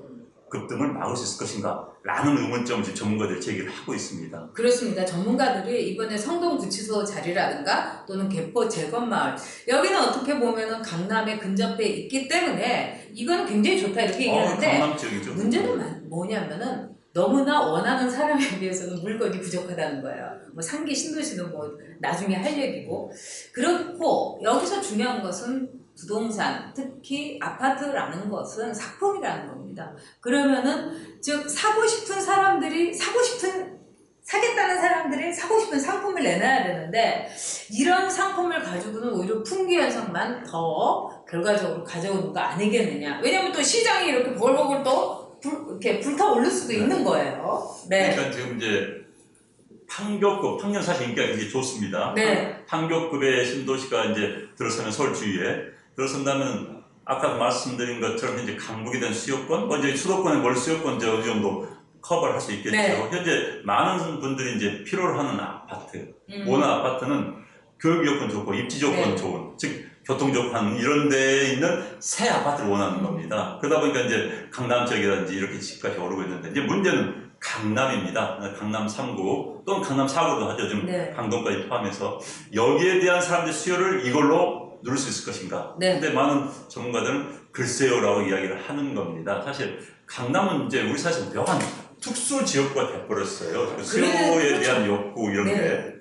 급등을 막을 수 있을 것인가? 라는 의문점을 지금 전문가들이 제기를 하고 있습니다. 그렇습니다. 전문가들이 이번에 성동구치소 자리라든가 또는 개포 재건마을 여기는 어떻게 보면은 강남에 근접해 있기 때문에 이거는 굉장히 좋다 이렇게 얘기하는데 강남 지역이죠. 문제는 뭐냐면은 너무나 원하는 사람에 비해서는 물건이 부족하다는 거예요. 뭐 3기 신도시는 뭐 나중에 할 얘기고 그렇고 여기서 중요한 것은 부동산, 특히 아파트라는 것은 상품이라는 겁니다. 그러면은 즉 사고 싶은 사람들이 사겠다는 사람들이 사고 싶은 상품을 내놔야 되는데 이런 상품을 가지고는 오히려 풍기 현상만 더 결과적으로 가져오는 거 아니겠느냐. 왜냐면 또 시장이 이렇게 벌벌벌 또 이렇게 불타오를 수도 있는 거예요. 네. 그러니까 지금 이제 판교급, 판교는 사실 인기가 굉장히 좋습니다. 네. 판교급의 신도시가 이제 들어서면 서울 주위에 들어선다면 아까 말씀드린 것처럼 이제 강북에 대한 수요권, 먼저 수도권의 월 수요권 어느 정도 커버를 할 수 있겠죠. 네. 현재 많은 분들이 이제 필요로 하는 아파트, 오는 아파트는 교육 여건 좋고 입지 조건 네. 좋은, 즉 교통 조건 이런 데에 있는 새 아파트를 원하는 겁니다. 그러다 보니까 이제 강남 지역이라든지 이렇게 집값이 오르고 있는데 이제 문제는 강남입니다. 강남 3구 또는 강남 4구도 하죠. 지금 네. 강동까지 포함해서 여기에 대한 사람들의 수요를 이걸로 누릴 수 있을 것인가? 네. 근데 많은 전문가들은 글쎄요라고 이야기를 하는 겁니다. 사실 강남은 이제 우리 사회에서 묘한 특수 지역구가 돼버렸어요. 수요에 그렇죠. 대한 욕구 이런 네. 게.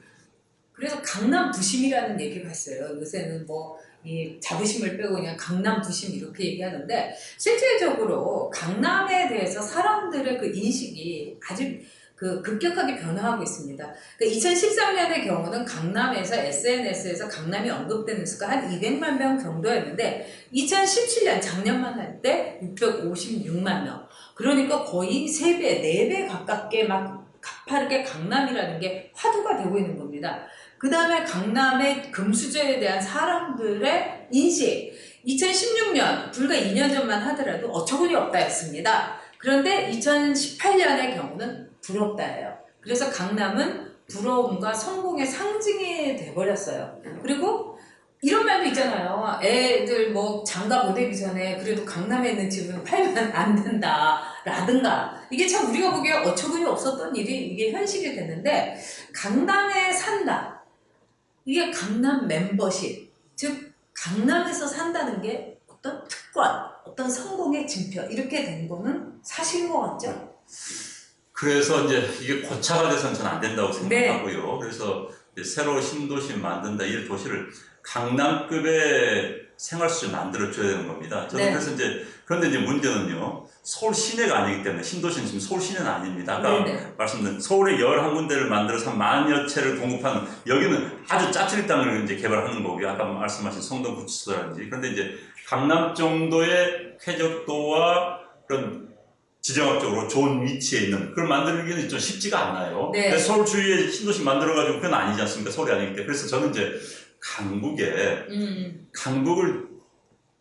그래서 강남 부심이라는 얘기가 있어요. 요새는 뭐 이 자부심을 빼고 그냥 강남 부심 이렇게 얘기하는데 실질적으로 강남에 대해서 사람들의 그 인식이 아주 그 급격하게 변화하고 있습니다. 그 2013년의 경우는 강남에서 SNS에서 강남이 언급되는 수가 한 200만 명 정도였는데 2017년 작년만 할 때 656만 명. 그러니까 거의 3배, 4배 가깝게 막 가파르게 강남이라는 게 화두가 되고 있는 겁니다. 그 다음에 강남의 금수저에 대한 사람들의 인식 2016년 불과 2년 전만 하더라도 어처구니 없다였습니다. 그런데 2018년의 경우는 부럽다예요. 그래서 강남은 부러움과 성공의 상징이 돼버렸어요. 그리고 이런 말도 있잖아요. 애들 뭐 장가 보내기 전에 그래도 강남에 있는 집은 팔면 안 된다 라든가 이게 참 우리가 보기에 어처구니 없었던 일이 이게 현실이 됐는데 강남에 산다. 이게 강남 멤버십, 즉 강남에서 산다는 게 어떤 특권, 어떤 성공의 증표 이렇게 된 거는 사실인 것 같죠? 그래서 이제 이게 고차가 돼서는 저는 안 된다고 생각하고요. 그래서 이제 새로 신도시 만든다, 이 도시를 강남급의 생활 수준 만들어줘야 되는 겁니다. 저는 네. 그래서 이제 그런데 이제 문제는요. 서울 시내가 아니기 때문에 신도시는 지금 서울 시내는 아닙니다. 아까 말씀드린 서울에 11군데를 만들어서 한 만여 채를 공급하는 여기는 아주 짜투리 땅을 이제 개발하는 거고요. 아까 말씀하신 성동 구치소라든지. 그런데 이제 강남 정도의 쾌적도와 그런 지정학적으로 좋은 위치에 있는 그걸 만들기는 좀 쉽지가 않아요. 네. 그래서 서울 주위에 신도시 만들어가지고 그건 아니지 않습니까? 서울이 아니기 때문에. 그래서 저는 이제 강북을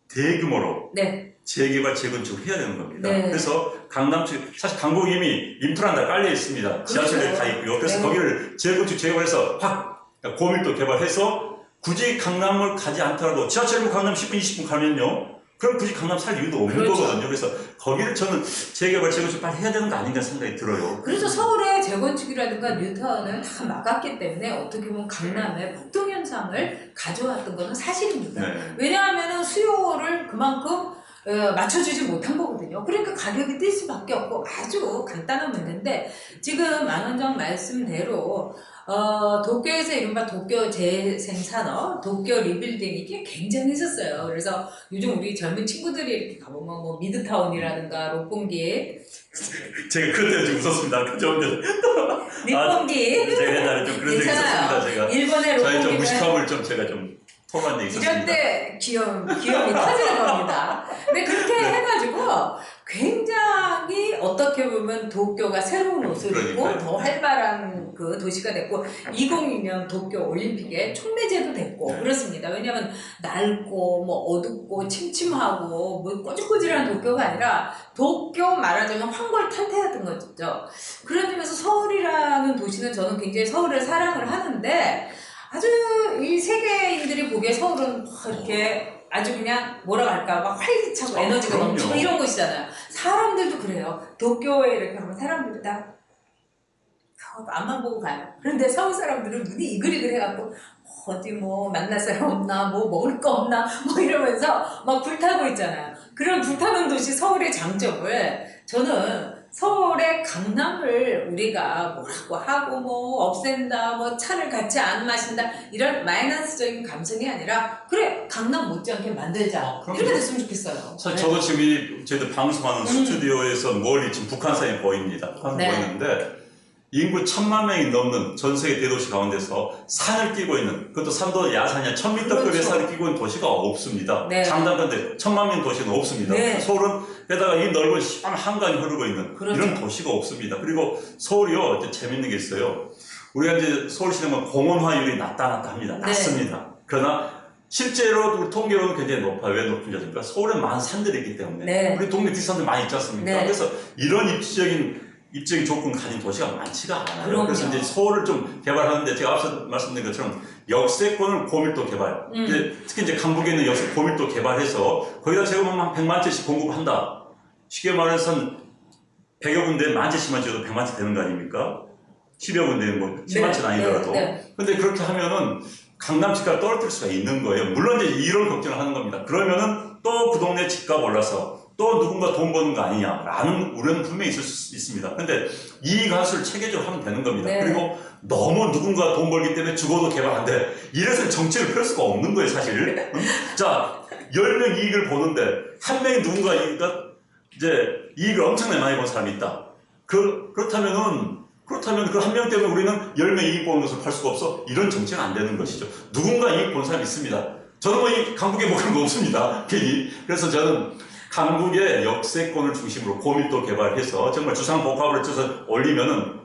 대규모로 네. 재개발, 재건축을 해야 되는 겁니다. 네. 그래서 강남 측, 사실 강북 이미 인프라는 다 깔려 있습니다. 지하철이 그렇죠. 다 있고요. 그래서 네. 거기를 재건축, 재개발해서 확 고밀도 개발해서 굳이 강남을 가지 않더라도 지하철로 강남 10분, 20분 가면요. 그럼 굳이 강남 살 이유도 없는 그렇죠. 거거든요. 그래서 거기를 저는 재개발, 재건축 빨리 해야 되는 거 아닌가 생각이 들어요. 그래서 서울의 재건축이라든가 뉴타운을 다 막았기 때문에 어떻게 보면 강남에 폭동 현상을 가져왔던 것은 사실입니다. 네. 왜냐하면 수요를 그만큼 맞춰주지 못한 거거든요. 거거든요. 그러니까 가격이 뛸 수밖에 없고 아주 간단한 문제인데 지금 만원정 말씀대로 도쿄에서 이른바 도쿄 재생산업, 도쿄 리빌딩 이게 굉장했었어요. 그래서 요즘 우리 젊은 친구들이 이렇게 가보면 뭐 미드타운이라든가 롯본기, 제가 그때 좀 웃었습니다. 그죠? 닉본기 제가 옛날에 좀 그런 적이 있었습니다. 제가 일본의 저희 좀 롯본기는 무식함을 좀 제가 좀 토로한 적이 있었습니다. 이럴 때 귀염이 터지는 겁니다. 근데 그렇게 네. 해가지고 굉장히 어떻게 보면 도쿄가 새로운 옷을 입고 그러니까요. 더 활발한 그 도시가 됐고 2002년 도쿄 올림픽에 촉매제도 됐고 네. 그렇습니다. 왜냐하면 낡고 뭐 어둡고 침침하고 뭐 꼬질꼬질한 도쿄가 아니라 도쿄 말하자면 황골탈퇴했던 거죠. 그런 점에서 서울이라는 도시는 저는 굉장히 서울을 사랑을 하는데 아주 이 세계인들이 보기에 서울은 이렇게 아주 그냥 뭐라 할까 막 활기차고 에너지가 그럼요. 넘치고 이런 곳이잖아요. 사람들도 그래요. 도쿄에 이렇게 가면 사람들이 다 앞만 보고 가요. 그런데 서울 사람들은 눈이 이글이글해갖고 어디 뭐 만날 사람 없나 뭐 먹을 거 없나 뭐 이러면서 막 불타고 있잖아요. 그런 불타는 도시 서울의 장점을 저는 서울의 강남을 우리가 뭐라고 하고 뭐 없앤다 뭐 차를 같이 안 마신다 이런 마이너스적인 감성이 아니라 그래 강남 못지않게 만들자 그럼요. 이렇게 됐으면 좋겠어요. 사실 저도 지금 저희들 방송하는 스튜디오에서 멀리 지금 북한산이 보입니다. 북한산 네. 보이는데 인구 1000만 명이 넘는 전 세계 대도시 가운데서 산을 끼고 있는 그것도 산도 야산이야 1000m급의 그렇죠. 산을 끼고 있는 도시가 없습니다. 네. 장담컨대 1000만 명 도시는 없습니다. 네. 서울은 게다가 이 넓은 시원 한강이 흐르고 있는 그렇죠. 이런 도시가 없습니다. 그리고 서울이요 이제 재밌는 게 있어요. 우리가 이제 서울시내면 공원화율이 낮다 합니다. 네. 낮습니다. 그러나 실제로 우리 통계로는 굉장히 높아요. 왜 높은지 아십니까? 서울에 많은 산들이 있기 때문에 네. 우리 동네 뒷산들 많이 있지 않습니까? 네. 그래서 이런 입지적인 조건 가진 도시가 많지가 않아요. 그럼요. 그래서 이제 서울을 좀 개발하는데 제가 앞서 말씀드린 것처럼 역세권을 고밀도 개발, 이제 특히 이제 강북에 있는 역세 고밀도 개발해서 거기다 제가 보면 한 100만 채씩 공급한다. 쉽게 말해서 한 100여 군데 만 채씩만 지어도 100만 채 되는 거 아닙니까? 10여 군데 뭐 10만 채는 아니더라도. 네. 근데 그렇게 하면은 강남 집값 떨어뜨릴 수가 있는 거예요. 물론 이제 이런 걱정을 하는 겁니다. 그러면은 또 그 동네 집값 올라서 또 누군가 돈 버는 거 아니냐라는 우려는 분명히 있을 수 있습니다. 근데 이익 환수를 체계적으로 하면 되는 겁니다. 네. 그리고 너무 누군가 돈 벌기 때문에 죽어도 개발 안 돼. 이래서 정책을 펼 수가 없는 거예요, 사실. 자, 10명 이익을 보는데 한 명이 누군가 이제 이익을 엄청나게 많이 본 사람이 있다. 그렇다면 그 한 명 때문에 우리는 10명 이익 보는 것을 팔 수가 없어. 이런 정책은 안 되는 것이죠. 누군가 이익 본 사람이 있습니다. 저는 뭐 이 강북에 뭐 그런 거 없습니다. 그래서 저는 강북의 역세권을 중심으로 고밀도 개발해서 정말 주상복합을 쳐서 올리면은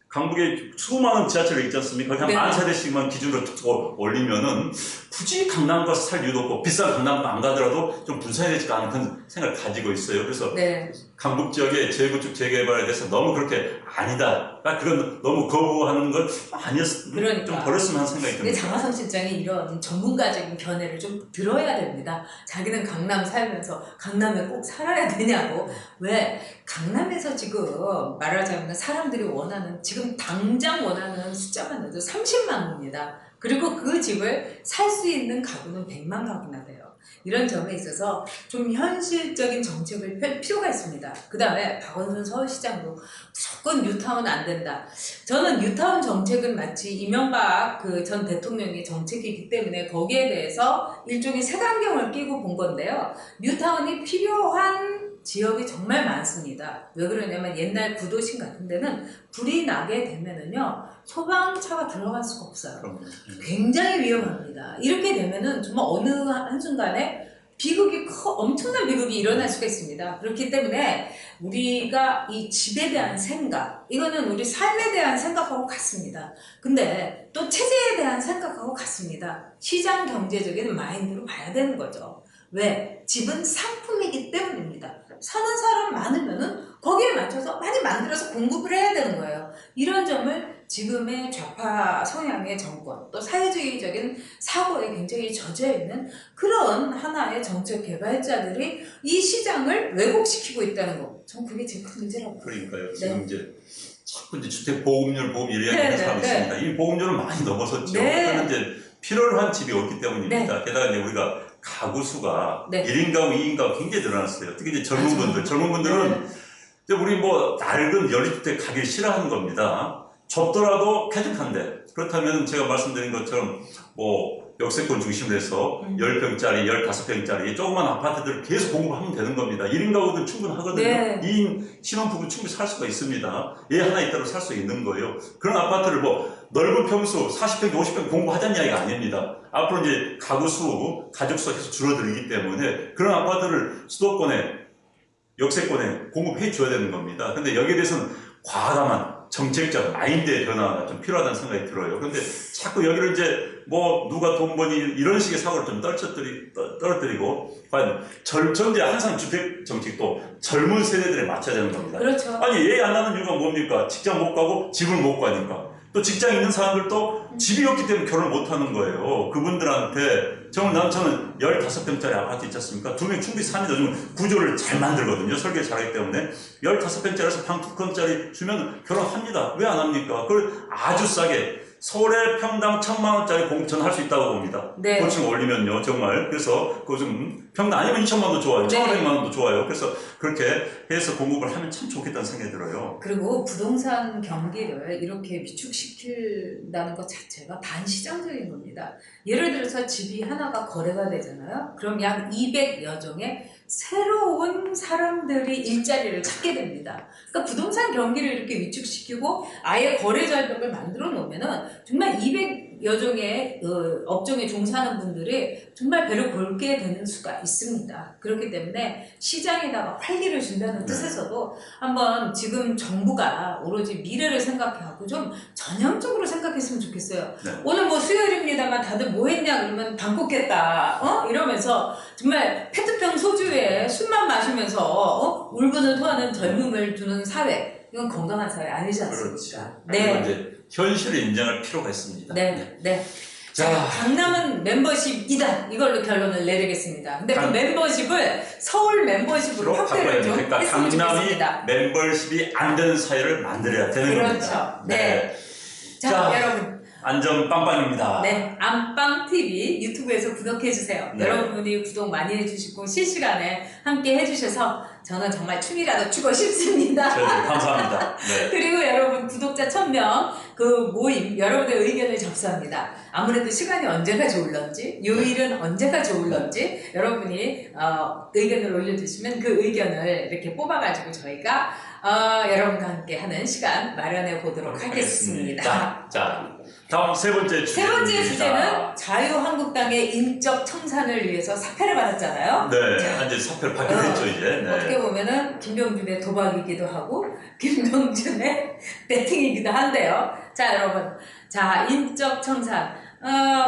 강북에 수많은 지하철이 있지 않습니까? 거기 한 네. 10,000대씩만 기준으로 툭 올리면은 굳이 강남 가서 살 이유도 없고 비싼 강남도 안 가더라도 좀 분산해야 되지 않을까 하는 생각을 가지고 있어요. 그래서 네. 강북 지역의 재구축 재개발에 대해서 너무 그렇게 아니다. 그건 너무 거부하는 건 아니었. 그러니까. 좀 버렸으면 하는 생각이 근데 듭니다. 장하성 실장이 이런 전문가적인 견해를 좀 들어야 됩니다. 자기는 강남 살면서 강남에 꼭 살아야 되냐고. 왜? 강남에서 지금 말하자면 사람들이 원하는 지금 당장 원하는 숫자만 해도 30만 호입니다. 그리고 그 집을 살 수 있는 가구는 100만 가구나 돼요. 이런 점에 있어서 좀 현실적인 정책을 펼 필요가 있습니다. 그 다음에 박원순 서울시장도 무조건 뉴타운 안 된다. 저는 뉴타운 정책은 마치 이명박 그 전 대통령의 정책이기 때문에 거기에 대해서 일종의 색안경을 끼고 본 건데요. 뉴타운이 필요한 지역이 정말 많습니다. 왜 그러냐면 옛날 구도심 같은 데는 불이 나게 되면은요 소방차가 들어갈 수가 없어요. 굉장히 위험합니다. 이렇게 되면은 정말 어느 한순간에 엄청난 비극이 일어날 수가 있습니다. 그렇기 때문에 우리가 이 집에 대한 생각, 이거는 우리 삶에 대한 생각하고 같습니다. 근데 또 체제에 대한 생각하고 같습니다. 시장 경제적인 마인드로 봐야 되는 거죠. 왜? 집은 상품이기 때문입니다. 사는 사람 많으면은 거기에 맞춰서 많이 만들어서 공급을 해야 되는 거예요. 이런 점을 지금의 좌파 성향의 정권, 또 사회주의적인 사고에 굉장히 젖어있는 그런 하나의 정책 개발자들이 이 시장을 왜곡시키고 있다는 거. 전 그게 제일 큰 문제라고 봐요. 그러니까요. 지금 이제 자꾸 이제 주택 보급률 이야기하는 사람이 있습니다. 이 보급률은 많이 넘어섰죠. 네. 그러면 이제 필요한 집이 없기 때문입니다. 게다가 이제 우리가 가구 수가 네. 1인 가구, 2인 가구 굉장히 늘어났어요. 특히 이제 젊은 맞아요. 분들, 젊은 분들은 이제 우리 뭐 낡은 연립주택 가기 싫어하는 겁니다. 좁더라도 쾌적한데, 그렇다면 제가 말씀드린 것처럼 뭐 역세권 중심으로 해서 10평짜리, 15평짜리 조그만 아파트들을 계속 공급하면 되는 겁니다. 1인 가구도 충분하거든요. 네. 2인 신혼부부 충분히 살 수가 있습니다. 얘 하나 있다고 살 수 있는 거예요. 그런 아파트를 뭐 넓은 평수 40평, 50평 공급하자는 이야기가 아닙니다. 앞으로 이제 가구 수, 가족 수가 계속 줄어들기 때문에 그런 아파트를 수도권에, 역세권에 공급해 줘야 되는 겁니다. 근데 여기에 대해서는 과감한 정책적 마인드의 변화가 좀 필요하다는 생각이 들어요. 근데 자꾸 여기를 이제 뭐 누가 돈 버니 이런 식의 사고를 좀 떨어뜨리고 과연 전제 항상 주택 정책도 젊은 세대들에 맞춰야 되는 겁니다. 그렇죠. 아니 얘기 안 나는 이유가 뭡니까? 직장 못 가고 집을 못 가니까. 또 직장 있는 사람들도 집이 없기 때문에 결혼을 못 하는 거예요. 그분들한테 저는 15평짜리 아파트 있지 않습니까? 2명 충분히 삽니다. 요즘 구조를 잘 만들거든요. 설계 잘하기 때문에 15평짜리에서 방 2칸짜리 주면 결혼합니다. 왜 안 합니까? 그걸 아주 싸게 서울에 평당 1,000만 원짜리 공천 할 수 있다고 봅니다. 네. 고층 올리면요, 정말. 그래서 그거 좀 평당 아니면 2,000만 원도 좋아요. 네. 1,500만 원도 좋아요. 그래서 그렇게 해서 공급을 하면 참 좋겠다는 생각이 들어요. 그리고 부동산 경기를 이렇게 위축시킨다는 것 자체가 반시장적인 겁니다. 예를 들어서 집이 하나가 거래가 되잖아요. 그럼 약 200여 종의 새로운 사람들이 일자리를 찾게 됩니다. 그러니까 부동산 경기를 이렇게 위축시키고 아예 거래 절벽을 만들어 놓으면은 정말 200여 종의 업종에 종사하는 분들이 정말 배를 골게 되는 수가 있습니다. 그렇기 때문에 시장에다가 활기를 준다는 뜻에서도 한번 지금 정부가 오로지 미래를 생각하고 좀 전향적으로 생각했으면 좋겠어요. 네. 오늘 뭐 수요일입니다만 다들 뭐 했냐 그러면 방 꽂겠다 이러면서 정말 페트병 소주에 술만 마시면서 울분을 토하는 젊음을 두는 사회, 이건 건강한 사회 아니지 않습니까? 그리고 이제 현실을 인정할 필요가 있습니다. 네. 자, 강남은 멤버십이다. 이걸로 결론을 내리겠습니다. 근데 그 멤버십을 서울 멤버십으로 확대를 좀 그러니까 했으면 강남이 좋겠습니다. 멤버십이 안 되는 사회를 만들어야 되는 그렇죠. 겁니다. 네. 자, 여러분. 안전 빵빵입니다. 네, 안빵TV 유튜브에서 구독해주세요. 네. 여러분이 구독 많이 해주시고 실시간에 함께 해주셔서 저는 정말 춤이라도 추고 싶습니다. 저희들 감사합니다. 네. 그리고 여러분 구독자 1000명 그 모임 여러분의 의견을 접수합니다. 아무래도 시간이 언제가 좋을런지 요일은 언제가 좋을런지 여러분이 의견을 올려주시면 그 의견을 이렇게 뽑아가지고 저희가 여러분과 함께 하는 시간 마련해 보도록 하겠습니다. 자, 다음 세 번째 주제는 자유한국당의 인적 청산을 위해서 사퇴를 받았잖아요. 네, 이제 사표를 받게 됐죠 이제. 네. 어떻게 보면은 김병준의 도박이기도 하고 김병준의 배팅이기도 한데요. 자, 여러분, 자 인적 청산.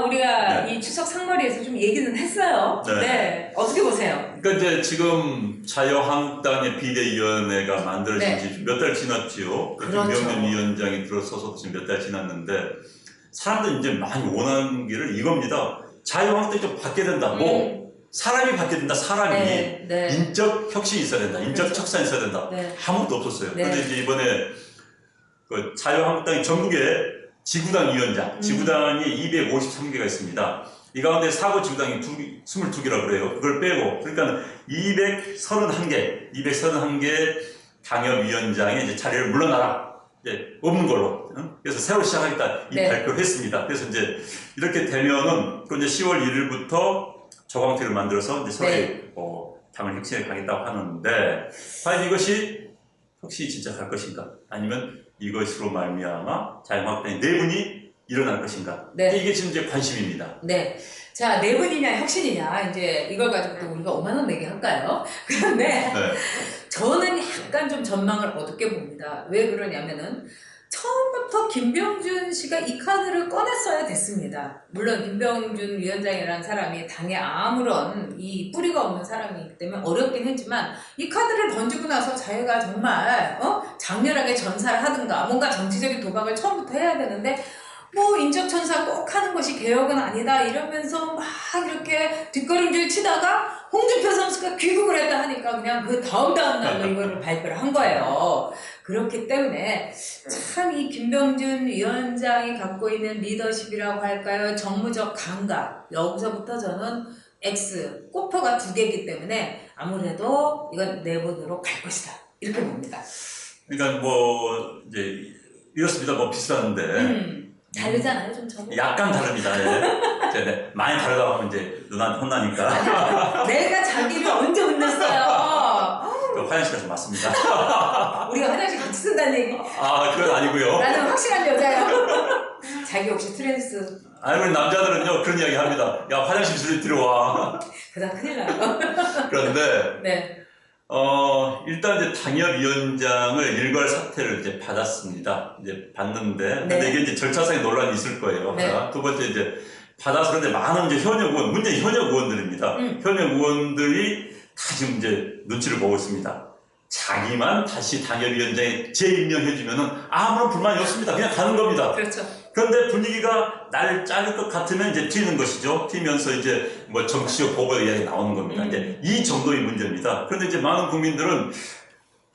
우리가 이 추석 상머리에서 좀 얘기는 했어요. 네, 어떻게 보세요? 그러니까 이제 지금 자유한국당의 비대위원회가 만들어진 지 몇 달 지났지요. 그렇죠. 김병준 위원장이 들어서서 지금 몇 달 지났는데 사람들이 이제 많이 원하는 길을 이겁니다. 자유한국당이 좀 바뀌어야 된다. 사람이 바뀌어야 된다. 사람이 인적 혁신이 있어야 된다. 인적 척산이 있어야 된다. 아무것도 없었어요. 그런데 이제 이번에 그 자유한국당이 전국에 지구당 위원장, 지구당이 253개가 있습니다. 이 가운데 사고 지구당이 22개라고 그래요. 그걸 빼고, 그러니까 231개 당협위원장의 이제 자리를 물러나라. 이제 없는 걸로. 그래서 새로 시작하겠다. 이 발표를 했습니다. 그래서 이제 이렇게 되면은, 그 이제 10월 1일부터 조광태를 만들어서 이제 서로의 당을 혁신해 가겠다고 하는데, 과연 이것이 혁신이 진짜 갈 것인가? 아니면 이것으로 말미암아 자유한국당의 내분이 일어날 것인가? 이게 지금 이제 관심입니다. 네. 자, 내분이냐 혁신이냐 이제 이걸 가지고 또 우리가 5만 원 내기 할까요? 그런데 저는 약간 좀 전망을 어둡게 봅니다. 왜 그러냐면은 처음부터 김병준 씨가 이 카드를 꺼냈어야 됐습니다. 물론 김병준 위원장이라는 사람이 당에 아무런 이 뿌리가 없는 사람이기 때문에 어렵긴 했지만 이 카드를 던지고 나서 자기가 정말 장렬하게 전사를 하든가 뭔가 정치적인 도박을 처음부터 해야 되는데 뭐 인적천사 꼭 하는 것이 개혁은 아니다 이러면서 막 이렇게 뒷걸음질 치다가 홍준표 선수가 귀국을 했다 하니까 그냥 그 다음 날로 이거를 발표를 한 거예요. 그렇기 때문에 참 이 김병준 위원장이 갖고 있는 리더십이라고 할까요? 정무적 감각, 여기서부터 저는 X, 꽃표가 2개이기 때문에 아무래도 이건 내분으로 갈 것이다. 이렇게 봅니다. 그러니까 뭐 이제 이렇습니다. 뭐 비슷한데 다르잖아요, 좀 저도. 약간 다릅니다. 예. 네. 많이 다르다고 하면 이제 누나한테 혼나니까. 내가 자기를 언제 혼냈어요? 화장실 가서 맞습니다. 우리가 화장실 같이 쓴다는 얘기. 아, 그건 아니고요. 나는 확실한 여자예요. 자기 혹시 트랜스. 아니, 우리 남자들은요, 그런 이야기 합니다. 야, 화장실 소리 들어와. 그다 큰일 나요. 그런데, 네. 일단 이제 당협위원장을 일괄 사퇴를 이제 받았습니다. 이제 받는데, 근데 네. 이게 이제 절차상의 논란이 있을 거예요. 네. 하나. 두 번째 이제 받아서 그런데 많은 이제 현역 의원, 문제 현역 의원들입니다. 현역 의원들이 다 지금 이제 눈치를 보고 있습니다. 자기만 다시 당협위원장에 재임명해주면은 아무런 불만이 없습니다. 그냥 가는 겁니다. 그렇죠. 그런데 분위기가 나를 자를 것 같으면 이제 튀는 것이죠. 튀면서 이제 뭐 정치적 보복 이야기 나오는 겁니다. 이제 이 정도의 문제입니다. 그런데 이제 많은 국민들은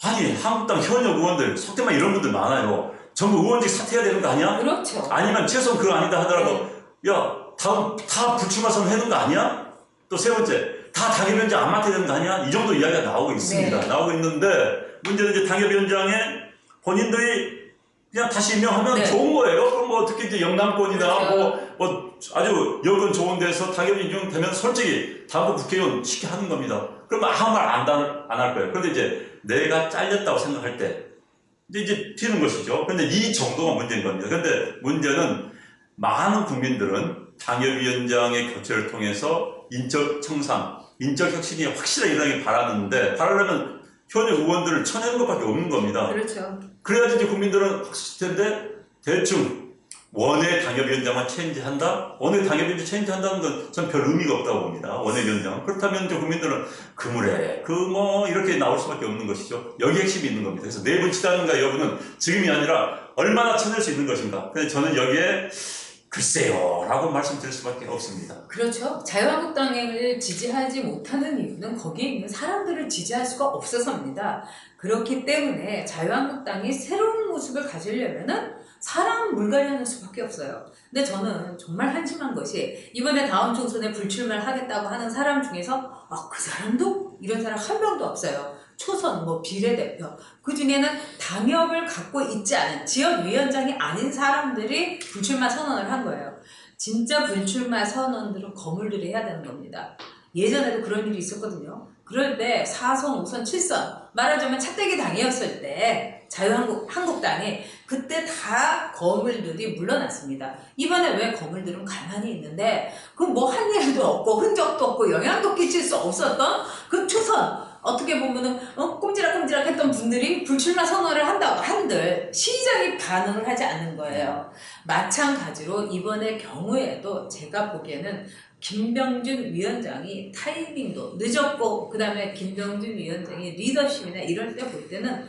아니 한국당 현역 의원들 속되면 이런 분들 많아요. 전부 의원직 사퇴해야 되는 거 아니야? 그렇죠. 아니면 최소한 그거 아니다 하더라도 야 다음 다 불출마 선언하는 거 아니야? 또 세 번째 다 당협위원장 안 맡아야 되는 거 아니야? 이 정도 이야기가 나오고 있습니다. 네. 나오고 있는데 문제는 이제 당협위원장에 본인들이 그냥 다시 임명하면 네. 좋은 거예요. 그럼 뭐 특히 이제 영남권이나 그렇죠. 뭐 아주 여건 좋은 데서 당협위원장 되면 솔직히 다음 국회의원 쉽게 하는 겁니다. 그러면 아무 말 안 할 거예요. 그런데 이제 내가 잘렸다고 생각할 때 이제 튀는 것이죠. 그런데 이 정도가 문제인 겁니다. 그런데 문제는 많은 국민들은 당협위원장의 교체를 통해서 인적 청산, 인적 혁신이 확실하게 일어나길 바라는데 현역 의원들을 쳐내는 것밖에 없는 겁니다. 그렇죠. 그래야지 이제 국민들은 확실할 텐데 대충 원외 당협위원장만 체인지한다? 원외 당협위원장 체인지한다는 건 전 별 의미가 없다고 봅니다. 원외 위원장. 그렇다면 이제 국민들은 그물에 이렇게 나올 수밖에 없는 것이죠. 여기 핵심이 있는 겁니다. 그래서 내분 치닫는가 여부는 지금이 아니라 얼마나 쳐낼 수 있는 것인가. 근데 저는 여기에 글쎄요 라고 말씀드릴 수밖에 없습니다. 그렇죠. 자유한국당을 지지하지 못하는 이유는 거기에 있는 사람들을 지지할 수가 없어서입니다. 그렇기 때문에 자유한국당이 새로운 모습을 가지려면은 사람 물갈이하는 수밖에 없어요. 근데 저는 정말 한심한 것이 이번에 다음 총선에 불출마를 하겠다고 하는 사람 중에서 그 사람도? 이런 사람 한 명도 없어요. 초선, 비례대표. 그 중에는 당협을 갖고 있지 않은 지역위원장이 아닌 사람들이 불출마 선언을 한 거예요. 진짜 불출마 선언들은 거물들이 해야 되는 겁니다. 예전에도 그런 일이 있었거든요. 그럴 때 4선, 5선, 7선 말하자면 차떼기 당이었을 때 한국당이 그때 다 거물들이 물러났습니다. 이번에 왜 거물들은 가만히 있는데 그 한 일도 없고 흔적도 없고 영향도 끼칠 수 없었던 그 초선 어떻게 보면은 꼼지락꼼지락 했던 분들이 불출마 선언을 한다고 한들 시장이 반응을 하지 않는 거예요. 마찬가지로 이번의 경우에도 제가 보기에는 김병준 위원장이 타이밍도 늦었고 그 다음에 김병준 위원장이 리더십이나 이럴 때 볼 때는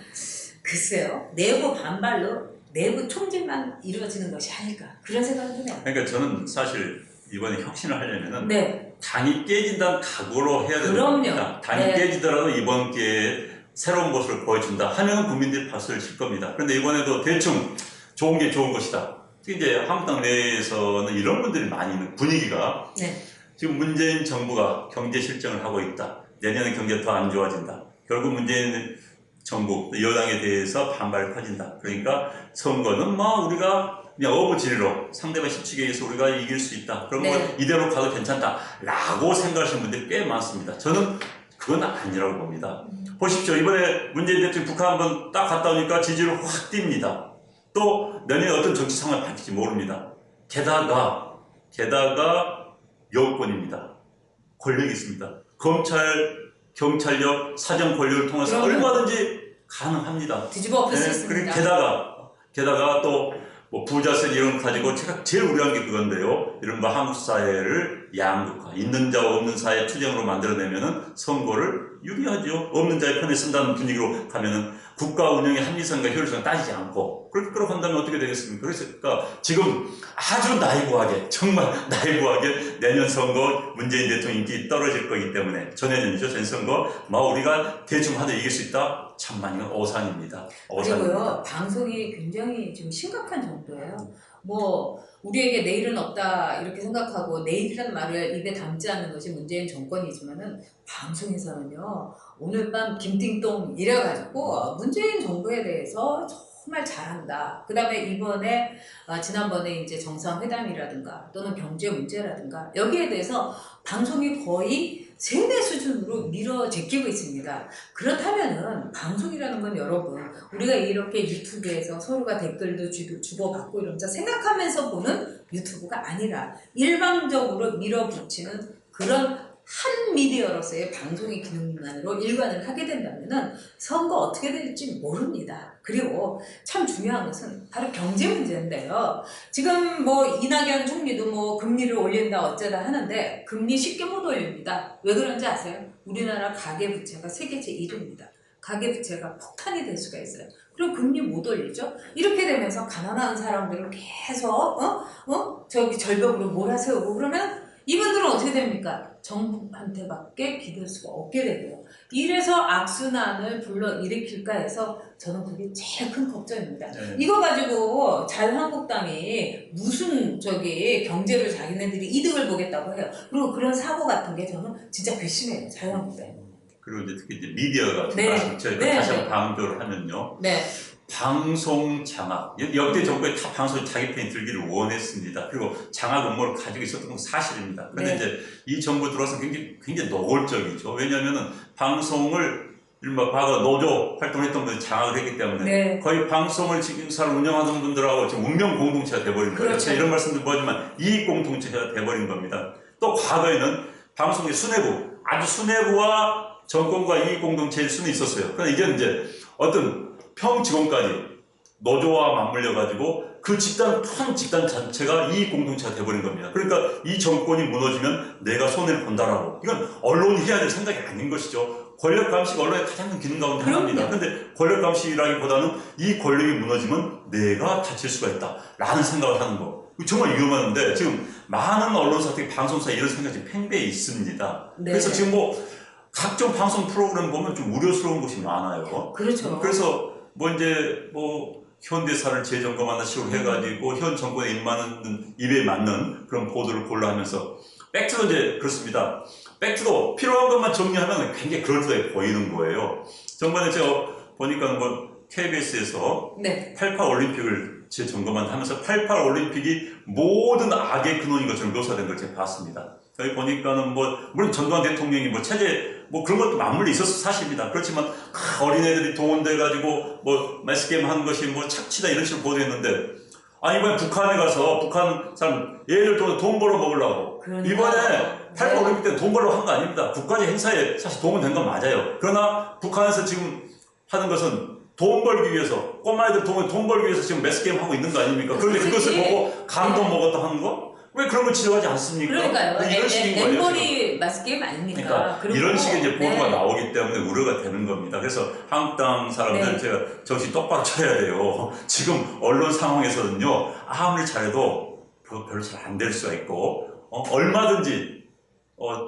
글쎄요 내부 반발로 내부 총질만 이루어지는 것이 아닐까 그런 생각이 드네요. 그러니까 저는 사실 이번에 혁신을 하려면은 네. 당이 깨진다는 각오로 해야 되는 그럼요. 겁니다. 당이 네. 깨지더라도 이번 기회에 새로운 모습을 보여준다 하면 국민들이 박수를 칠 겁니다. 그런데 이번에도 대충 좋은 게 좋은 것이다. 특히 이제 한국당 내에서는 이런 분들이 많이 있는 분위기가 네. 지금 문재인 정부가 경제 실정을 하고 있다. 내년에 경제 더 안 좋아진다. 결국 문재인 정부, 여당에 대해서 반발이 커진다. 그러니까 선거는 우리가 그냥 어부지리로 상대방 힘치게 해서 우리가 이길 수 있다. 그럼 네. 이대로 가도 괜찮다. 라고 생각하시는 분들이 꽤 많습니다. 저는 그건 아니라고 봅니다. 보십시오. 이번에 문재인 대통령 북한 한번 딱 갔다 오니까 지지율 확 뜁니다. 또 내년에 어떤 정치 상황이 바뀔지 모릅니다. 게다가 여권입니다. 권력이 있습니다. 검찰, 경찰력, 사정 권력을 통해서 얼마든지 가능합니다. 뒤집어 엎을 수 있습니다. 게다가 또 부자세 이런 거 가지고 제가 제일 우려한 게 그건데요. 이른바 한국 사회를 양극화, 있는 자와 없는 사회 투쟁으로 만들어내면은 선거를 유리하죠. 없는 자의 편에 쓴다는 분위기로 가면은 국가 운영의 합리성과 효율성을 따지지 않고 그렇게 끌어간다면 어떻게 되겠습니까? 그러니까 지금 아주 정말 나이브하게 내년 선거 문재인 대통령 인기 떨어질 거기 때문에 전내년이죠. 전선거 우리가 대충 하도 이길 수 있다? 천만이면 오산입니다. 그리고요 방송이 굉장히 지금 심각한 정도예요. 뭐 우리에게 내일은 없다 이렇게 생각하고 내일이라는 말을 입에 담지 않는 것이 문재인 정권이지만은 방송에서는요 오늘 밤 김띵동 이래가지고 문재인 정부에 대해서 정말 잘한다. 그 다음에 이번에 지난번에 이제 정상회담이라든가 또는 경제 문제라든가 여기에 대해서 방송이 거의 세뇌 수준으로 밀어 제끼고 있습니다. 그렇다면은 방송이라는 건 여러분 우리가 이렇게 유튜브에서 서로가 댓글도 주고받고 이러면서 생각하면서 보는 유튜브가 아니라 일방적으로 밀어붙이는 그런 한 미디어로서의 방송의 기능만으로 일관을 하게 된다면은 선거 어떻게 될지 모릅니다. 그리고 참 중요한 것은 바로 경제 문제인데요. 지금 뭐 이낙연 총리도 뭐 금리를 올린다 어쩌다 하는데 금리 쉽게 못 올립니다. 왜 그런지 아세요? 우리나라 가계부채가 세계제 1위입니다. 가계부채가 폭탄이 될 수가 있어요. 그럼 금리 못 올리죠? 이렇게 되면서 가난한 사람들을 계속 저기 절벽으로 몰아세우고 그러면 이분들은 어떻게 됩니까? 정부한테밖에 기댈 수가 없게 되고요. 이래서 악순환을 불러일으킬까 해서 저는 그게 제일 큰 걱정입니다. 네. 이거 가지고 자유한국당이 무슨 저기 경제를 자기네들이 이득을 보겠다고 해요. 그리고 그런 사고 같은 게 저는 진짜 괘씸해요. 자유한국당. 그리고 이제 특히 이제 미디어 같은 네. 말씀 저희가 네. 다시 한번 강조를 하면요. 네. 방송 장악. 역대 정부에 다 방송이 자기 편이 들기를 원했습니다. 그리고 장악 음모를 가지고 있었던 건 사실입니다. 그런데 네. 이제 이 정부 들어와서 굉장히 노골적이죠. 왜냐하면은 방송을 일마 과거 노조 활동했던 분들이 장악을 했기 때문에 네. 거의 방송을 지금 잘 운영하는 분들하고 지금 운명 공동체가 돼버린 거예요. 그렇죠. 이런 말씀도 뭐지만 이익 공동체가 돼버린 겁니다. 또 과거에는 방송의 수뇌부, 아주 수뇌부와 정권과 이익 공동체의 수는 있었어요. 그런데 이제 어떤 평 직원까지 노조와 맞물려 가지고 그 큰 집단 자체가 이익 공동체가 돼버린 겁니다. 그러니까 이 정권이 무너지면 내가 손해를 본다라고. 이건 언론이 해야 될 생각이 아닌 것이죠. 권력 감시가 언론의 가장 큰 기능 가운데 하나입니다. 그런데 권력 감시라기보다는 이 권력이 무너지면 내가 다칠 수가 있다라는 생각을 하는 거. 정말 위험한데 지금 많은 언론사, 특히 방송사 이런 생각이 팽배해 있습니다. 네. 그래서 지금 뭐 각종 방송 프로그램 보면 좀 우려스러운 것이 많아요. 그렇죠. 그래서 뭐 이제 뭐 현대사를 재점검하는 식으로 해가지고 현 정권에 입에 맞는 그런 보도를 골라 하면서 팩트도 이제 그렇습니다. 팩트도 필요한 것만 정리하면 굉장히 그럴듯해 보이는 거예요. 전번에 제가 보니까 뭐 KBS에서 네. 88 올림픽을 재점검하면서 88 올림픽이 모든 악의 근원인 것처럼 묘사된 걸 제가 봤습니다. 여기 보니까는 뭐 물론 전두환 대통령이 뭐 체제 뭐 그런 것도 맞물려 있었어 사실입니다. 그렇지만 어린애들이 동원돼 가지고 뭐 마스게임 한 것이 뭐 착취다 이런 식으로 보도했는데 이번에 북한에 가서 북한 사람 얘들 돈 벌어 먹으려고 그러니까. 이번에 88 네. 올림픽 때 돈 벌러 한 거 아닙니다. 국가적 행사에 사실 도움은 된 건 맞아요. 그러나 북한에서 지금 하는 것은 돈 벌기 위해서 꼬마애들 돈 벌기 위해서 지금 매스게임 하고 있는 거 아닙니까? 그런데 그것을 보고 감동 먹었다 하는 거? 왜 그런 걸 지적하지 않습니까? 그러니까요. 이런 식인 거예요. 엠버리 마스게임 아닙니까? 그러니까 그리고 이런 식의 이제 보도가 네. 나오기 때문에 우려가 되는 겁니다. 그래서 한국당 사람들 네. 제가 정신 똑바로 차려야 돼요. 지금 언론 상황에서는요 아무리 잘해도 별로 잘 안 될 수가 있고 얼마든지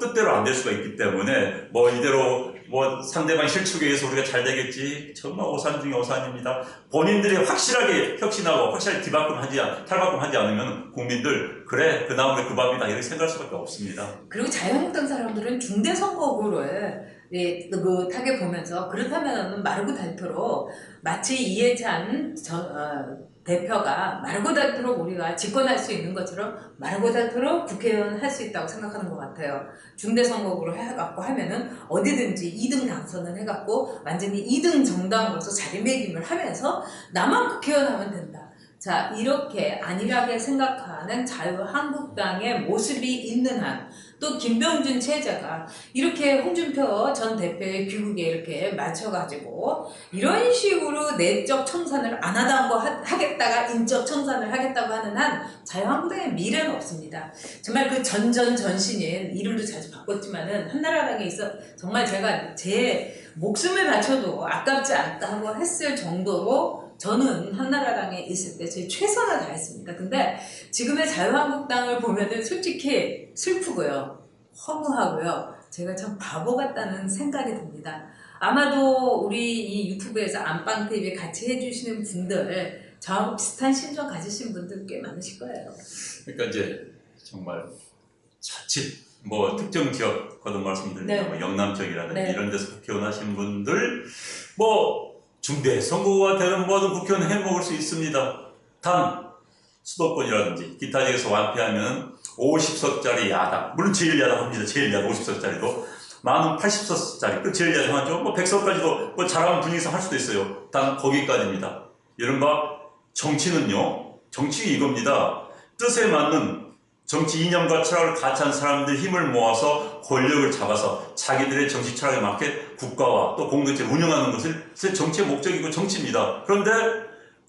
뜻대로 안 될 수가 있기 때문에 뭐 이대로 뭐 상대방 실축에 의해서 우리가 잘 되겠지 정말 오산 중에 오산입니다. 본인들이 확실하게 혁신하고 확실하게 탈바꿈하지 않으면 국민들 그래 그 나무에 그 밥이다 이렇게 생각할 수밖에 없습니다. 그리고 자유한국당 사람들은 중대선거구를 그 타겟 보면서 그렇다면 마르고 닳도록 마치 이해찬 대표가 마르고 닳도록 우리가 집권할 수 있는 것처럼 마르고 닳도록 국회의원 할 수 있다고 생각하는 것 같아요. 중대선거구를 해갖고 하면은 어디든지 2등 당선을 해갖고 완전히 2등 정당으로서 자리매김을 하면서 나만 국회의원 하면 된다. 자, 이렇게 안일하게 생각하는 자유한국당의 모습이 있는 한, 또 김병준 체제가 이렇게 홍준표 전 대표의 귀국에 이렇게 맞춰가지고 이런 식으로 내적 청산을 안 하다고 하겠다가 인적 청산을 하겠다고 하는 한 자유한국당의 미래는 없습니다. 정말 그 전신인 이름도 자주 바꿨지만은 한나라당에 있어 정말 제가 제 목숨을 바쳐도 아깝지 않다고 했을 정도로 저는 한나라당에 있을 때 제 최선을 다했습니다. 근데 지금의 자유한국당을 보면은 솔직히 슬프고요. 허무하고요. 제가 참 바보 같다는 생각이 듭니다. 아마도 우리 이 유튜브에서 안방TV 같이 해주시는 분들 저하고 비슷한 심정 가지신 분들 꽤 많으실 거예요. 그러니까 이제 정말 자칫 뭐 특정 지역 거듭 말씀드리면 네. 뭐 영남 지역이라든지 네. 이런 데서 국회의원 분들 뭐 중대 선거가 되는 모든 국회의원 해먹을 수 있습니다. 단 수도권이라든지 기타 지역에서 완패하면 50석짜리 야당, 물론 제일 야당 합니다. 제일 야당 50석짜리도 많은 80석짜리, 그 제일 야당 하죠. 뭐 100석까지도 뭐 잘하는 분위기에서 할 수도 있어요. 단 거기까지입니다. 이른바 정치는요, 정치 이겁니다. 뜻에 맞는 정치 이념과 철학을 같이 한 사람들 힘을 모아서 권력을 잡아서 자기들의 정치 철학에 맞게 국가와 또 공동체를 운영하는 것을 정치의 목적이고 정치입니다. 그런데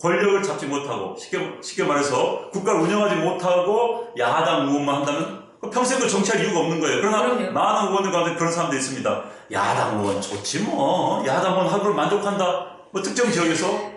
권력을 잡지 못하고 쉽게 말해서 국가를 운영하지 못하고 야당 의원만 한다면 평생 그 정치할 이유가 없는 거예요. 그러나 그럼요. 많은 의원들 가운데 그런 사람도 있습니다. 야당 의원 좋지 뭐. 야당 의원 하루를 만족한다. 뭐 특정 지역에서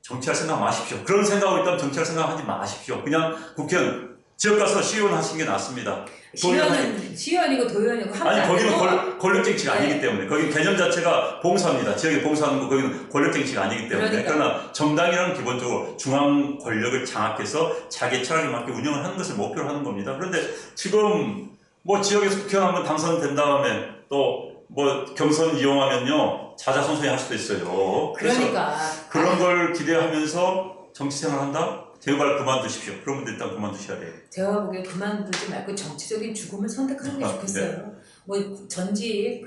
정치할 생각 마십시오. 그런 생각하고 있다면 정치할 생각 하지 마십시오. 그냥 국회의원 지역 가서 시의원 하시는 게 낫습니다. 시의원이고 도의원이고 아니 거기는 권력 정치가 네. 아니기 때문에 거기 개념 자체가 봉사입니다. 지역에 봉사하는 거 거기는 권력 정치가 아니기 때문에 그러나 정당이라는 기본적으로 중앙 권력을 장악해서 자기 철학에 맞게 운영을 하는 것을 목표로 하는 겁니다. 그런데 지금 뭐 지역에서 국회의원 한번 당선된 다음에 또 뭐 경선 이용하면요 자자손손히 할 수도 있어요. 그러니까 그런 걸 기대하면서 정치 생활한다? 제발 그만두십시오. 그런 분들 일단 그만두셔야 돼요. 제가 보기에 그만두지 말고 정치적인 죽음을 선택하는 게 좋겠어요. 네. 뭐 전직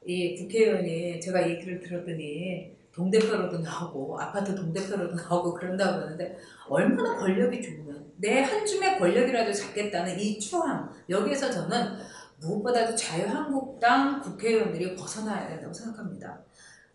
이 국회의원이 제가 얘기를 들었더니 동대표로도 나오고 아파트 동대표로도 나오고 그런다고 그러는데 얼마나 권력이 좋으면 내 한 줌의 권력이라도 잡겠다는 이 추함, 여기에서 저는 무엇보다도 자유한국당 국회의원들이 벗어나야 된다고 생각합니다.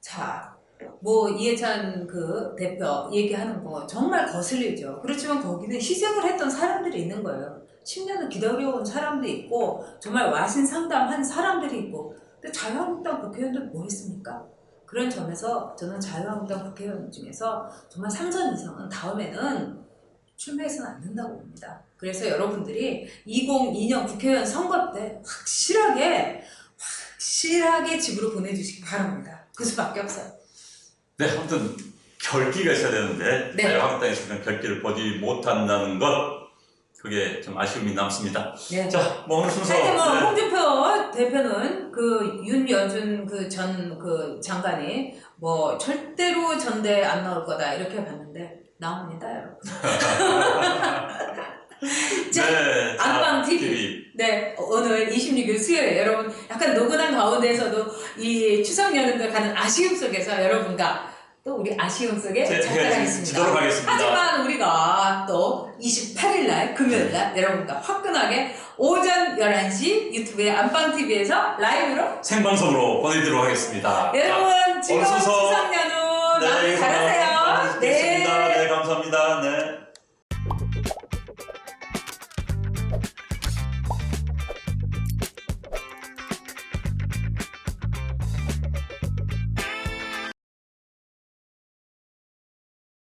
자, 뭐 이해찬 그 대표 얘기하는 거 정말 거슬리죠. 그렇지만 거기는 희생을 했던 사람들이 있는 거예요. 10년을 기다려온 사람도 있고 정말 와신 상담한 사람들이 있고, 근데 자유한국당 국회의원들 뭐 했습니까? 그런 점에서 저는 자유한국당 국회의원 중에서 정말 3선 이상은 다음에는 출마해서는 안 된다고 봅니다. 그래서 여러분들이 2022년 국회의원 선거 때 확실하게 집으로 보내주시기 바랍니다. 그 수밖에 없어요. 네, 아무튼 결기가 있어야 되는데 네. 자유한국당에서는 결기를 보지 못한다는 것, 그게 좀 아쉬움이 남습니다. 네. 자, 뭐 오늘 순서 하여튼 뭐 네. 홍준표 대표는 그 윤여준 그 전 그 장관이 뭐 절대로 전대 안 나올 거다 이렇게 봤는데 나옵니다, 여러분. 자, 네, 안방 TV. 네, 오늘 26일 수요일 여러분 약간 노곤한 가운데에서도 이 추석 연휴를 가는 아쉬움 속에서 여러분과 또 우리 아쉬움 속에 작별하겠습니다. 지도록 하겠습니다. 하지만 우리가 또 28일날 금요일날 여러분과 화끈하게 오전 11시 유튜브의 안방TV에서 라이브로 생방송으로 보내드리도록 하겠습니다. 여러분 즐거운 순서. 추석 연휴 네, 마무리 잘하세요. 네, 감사합니다.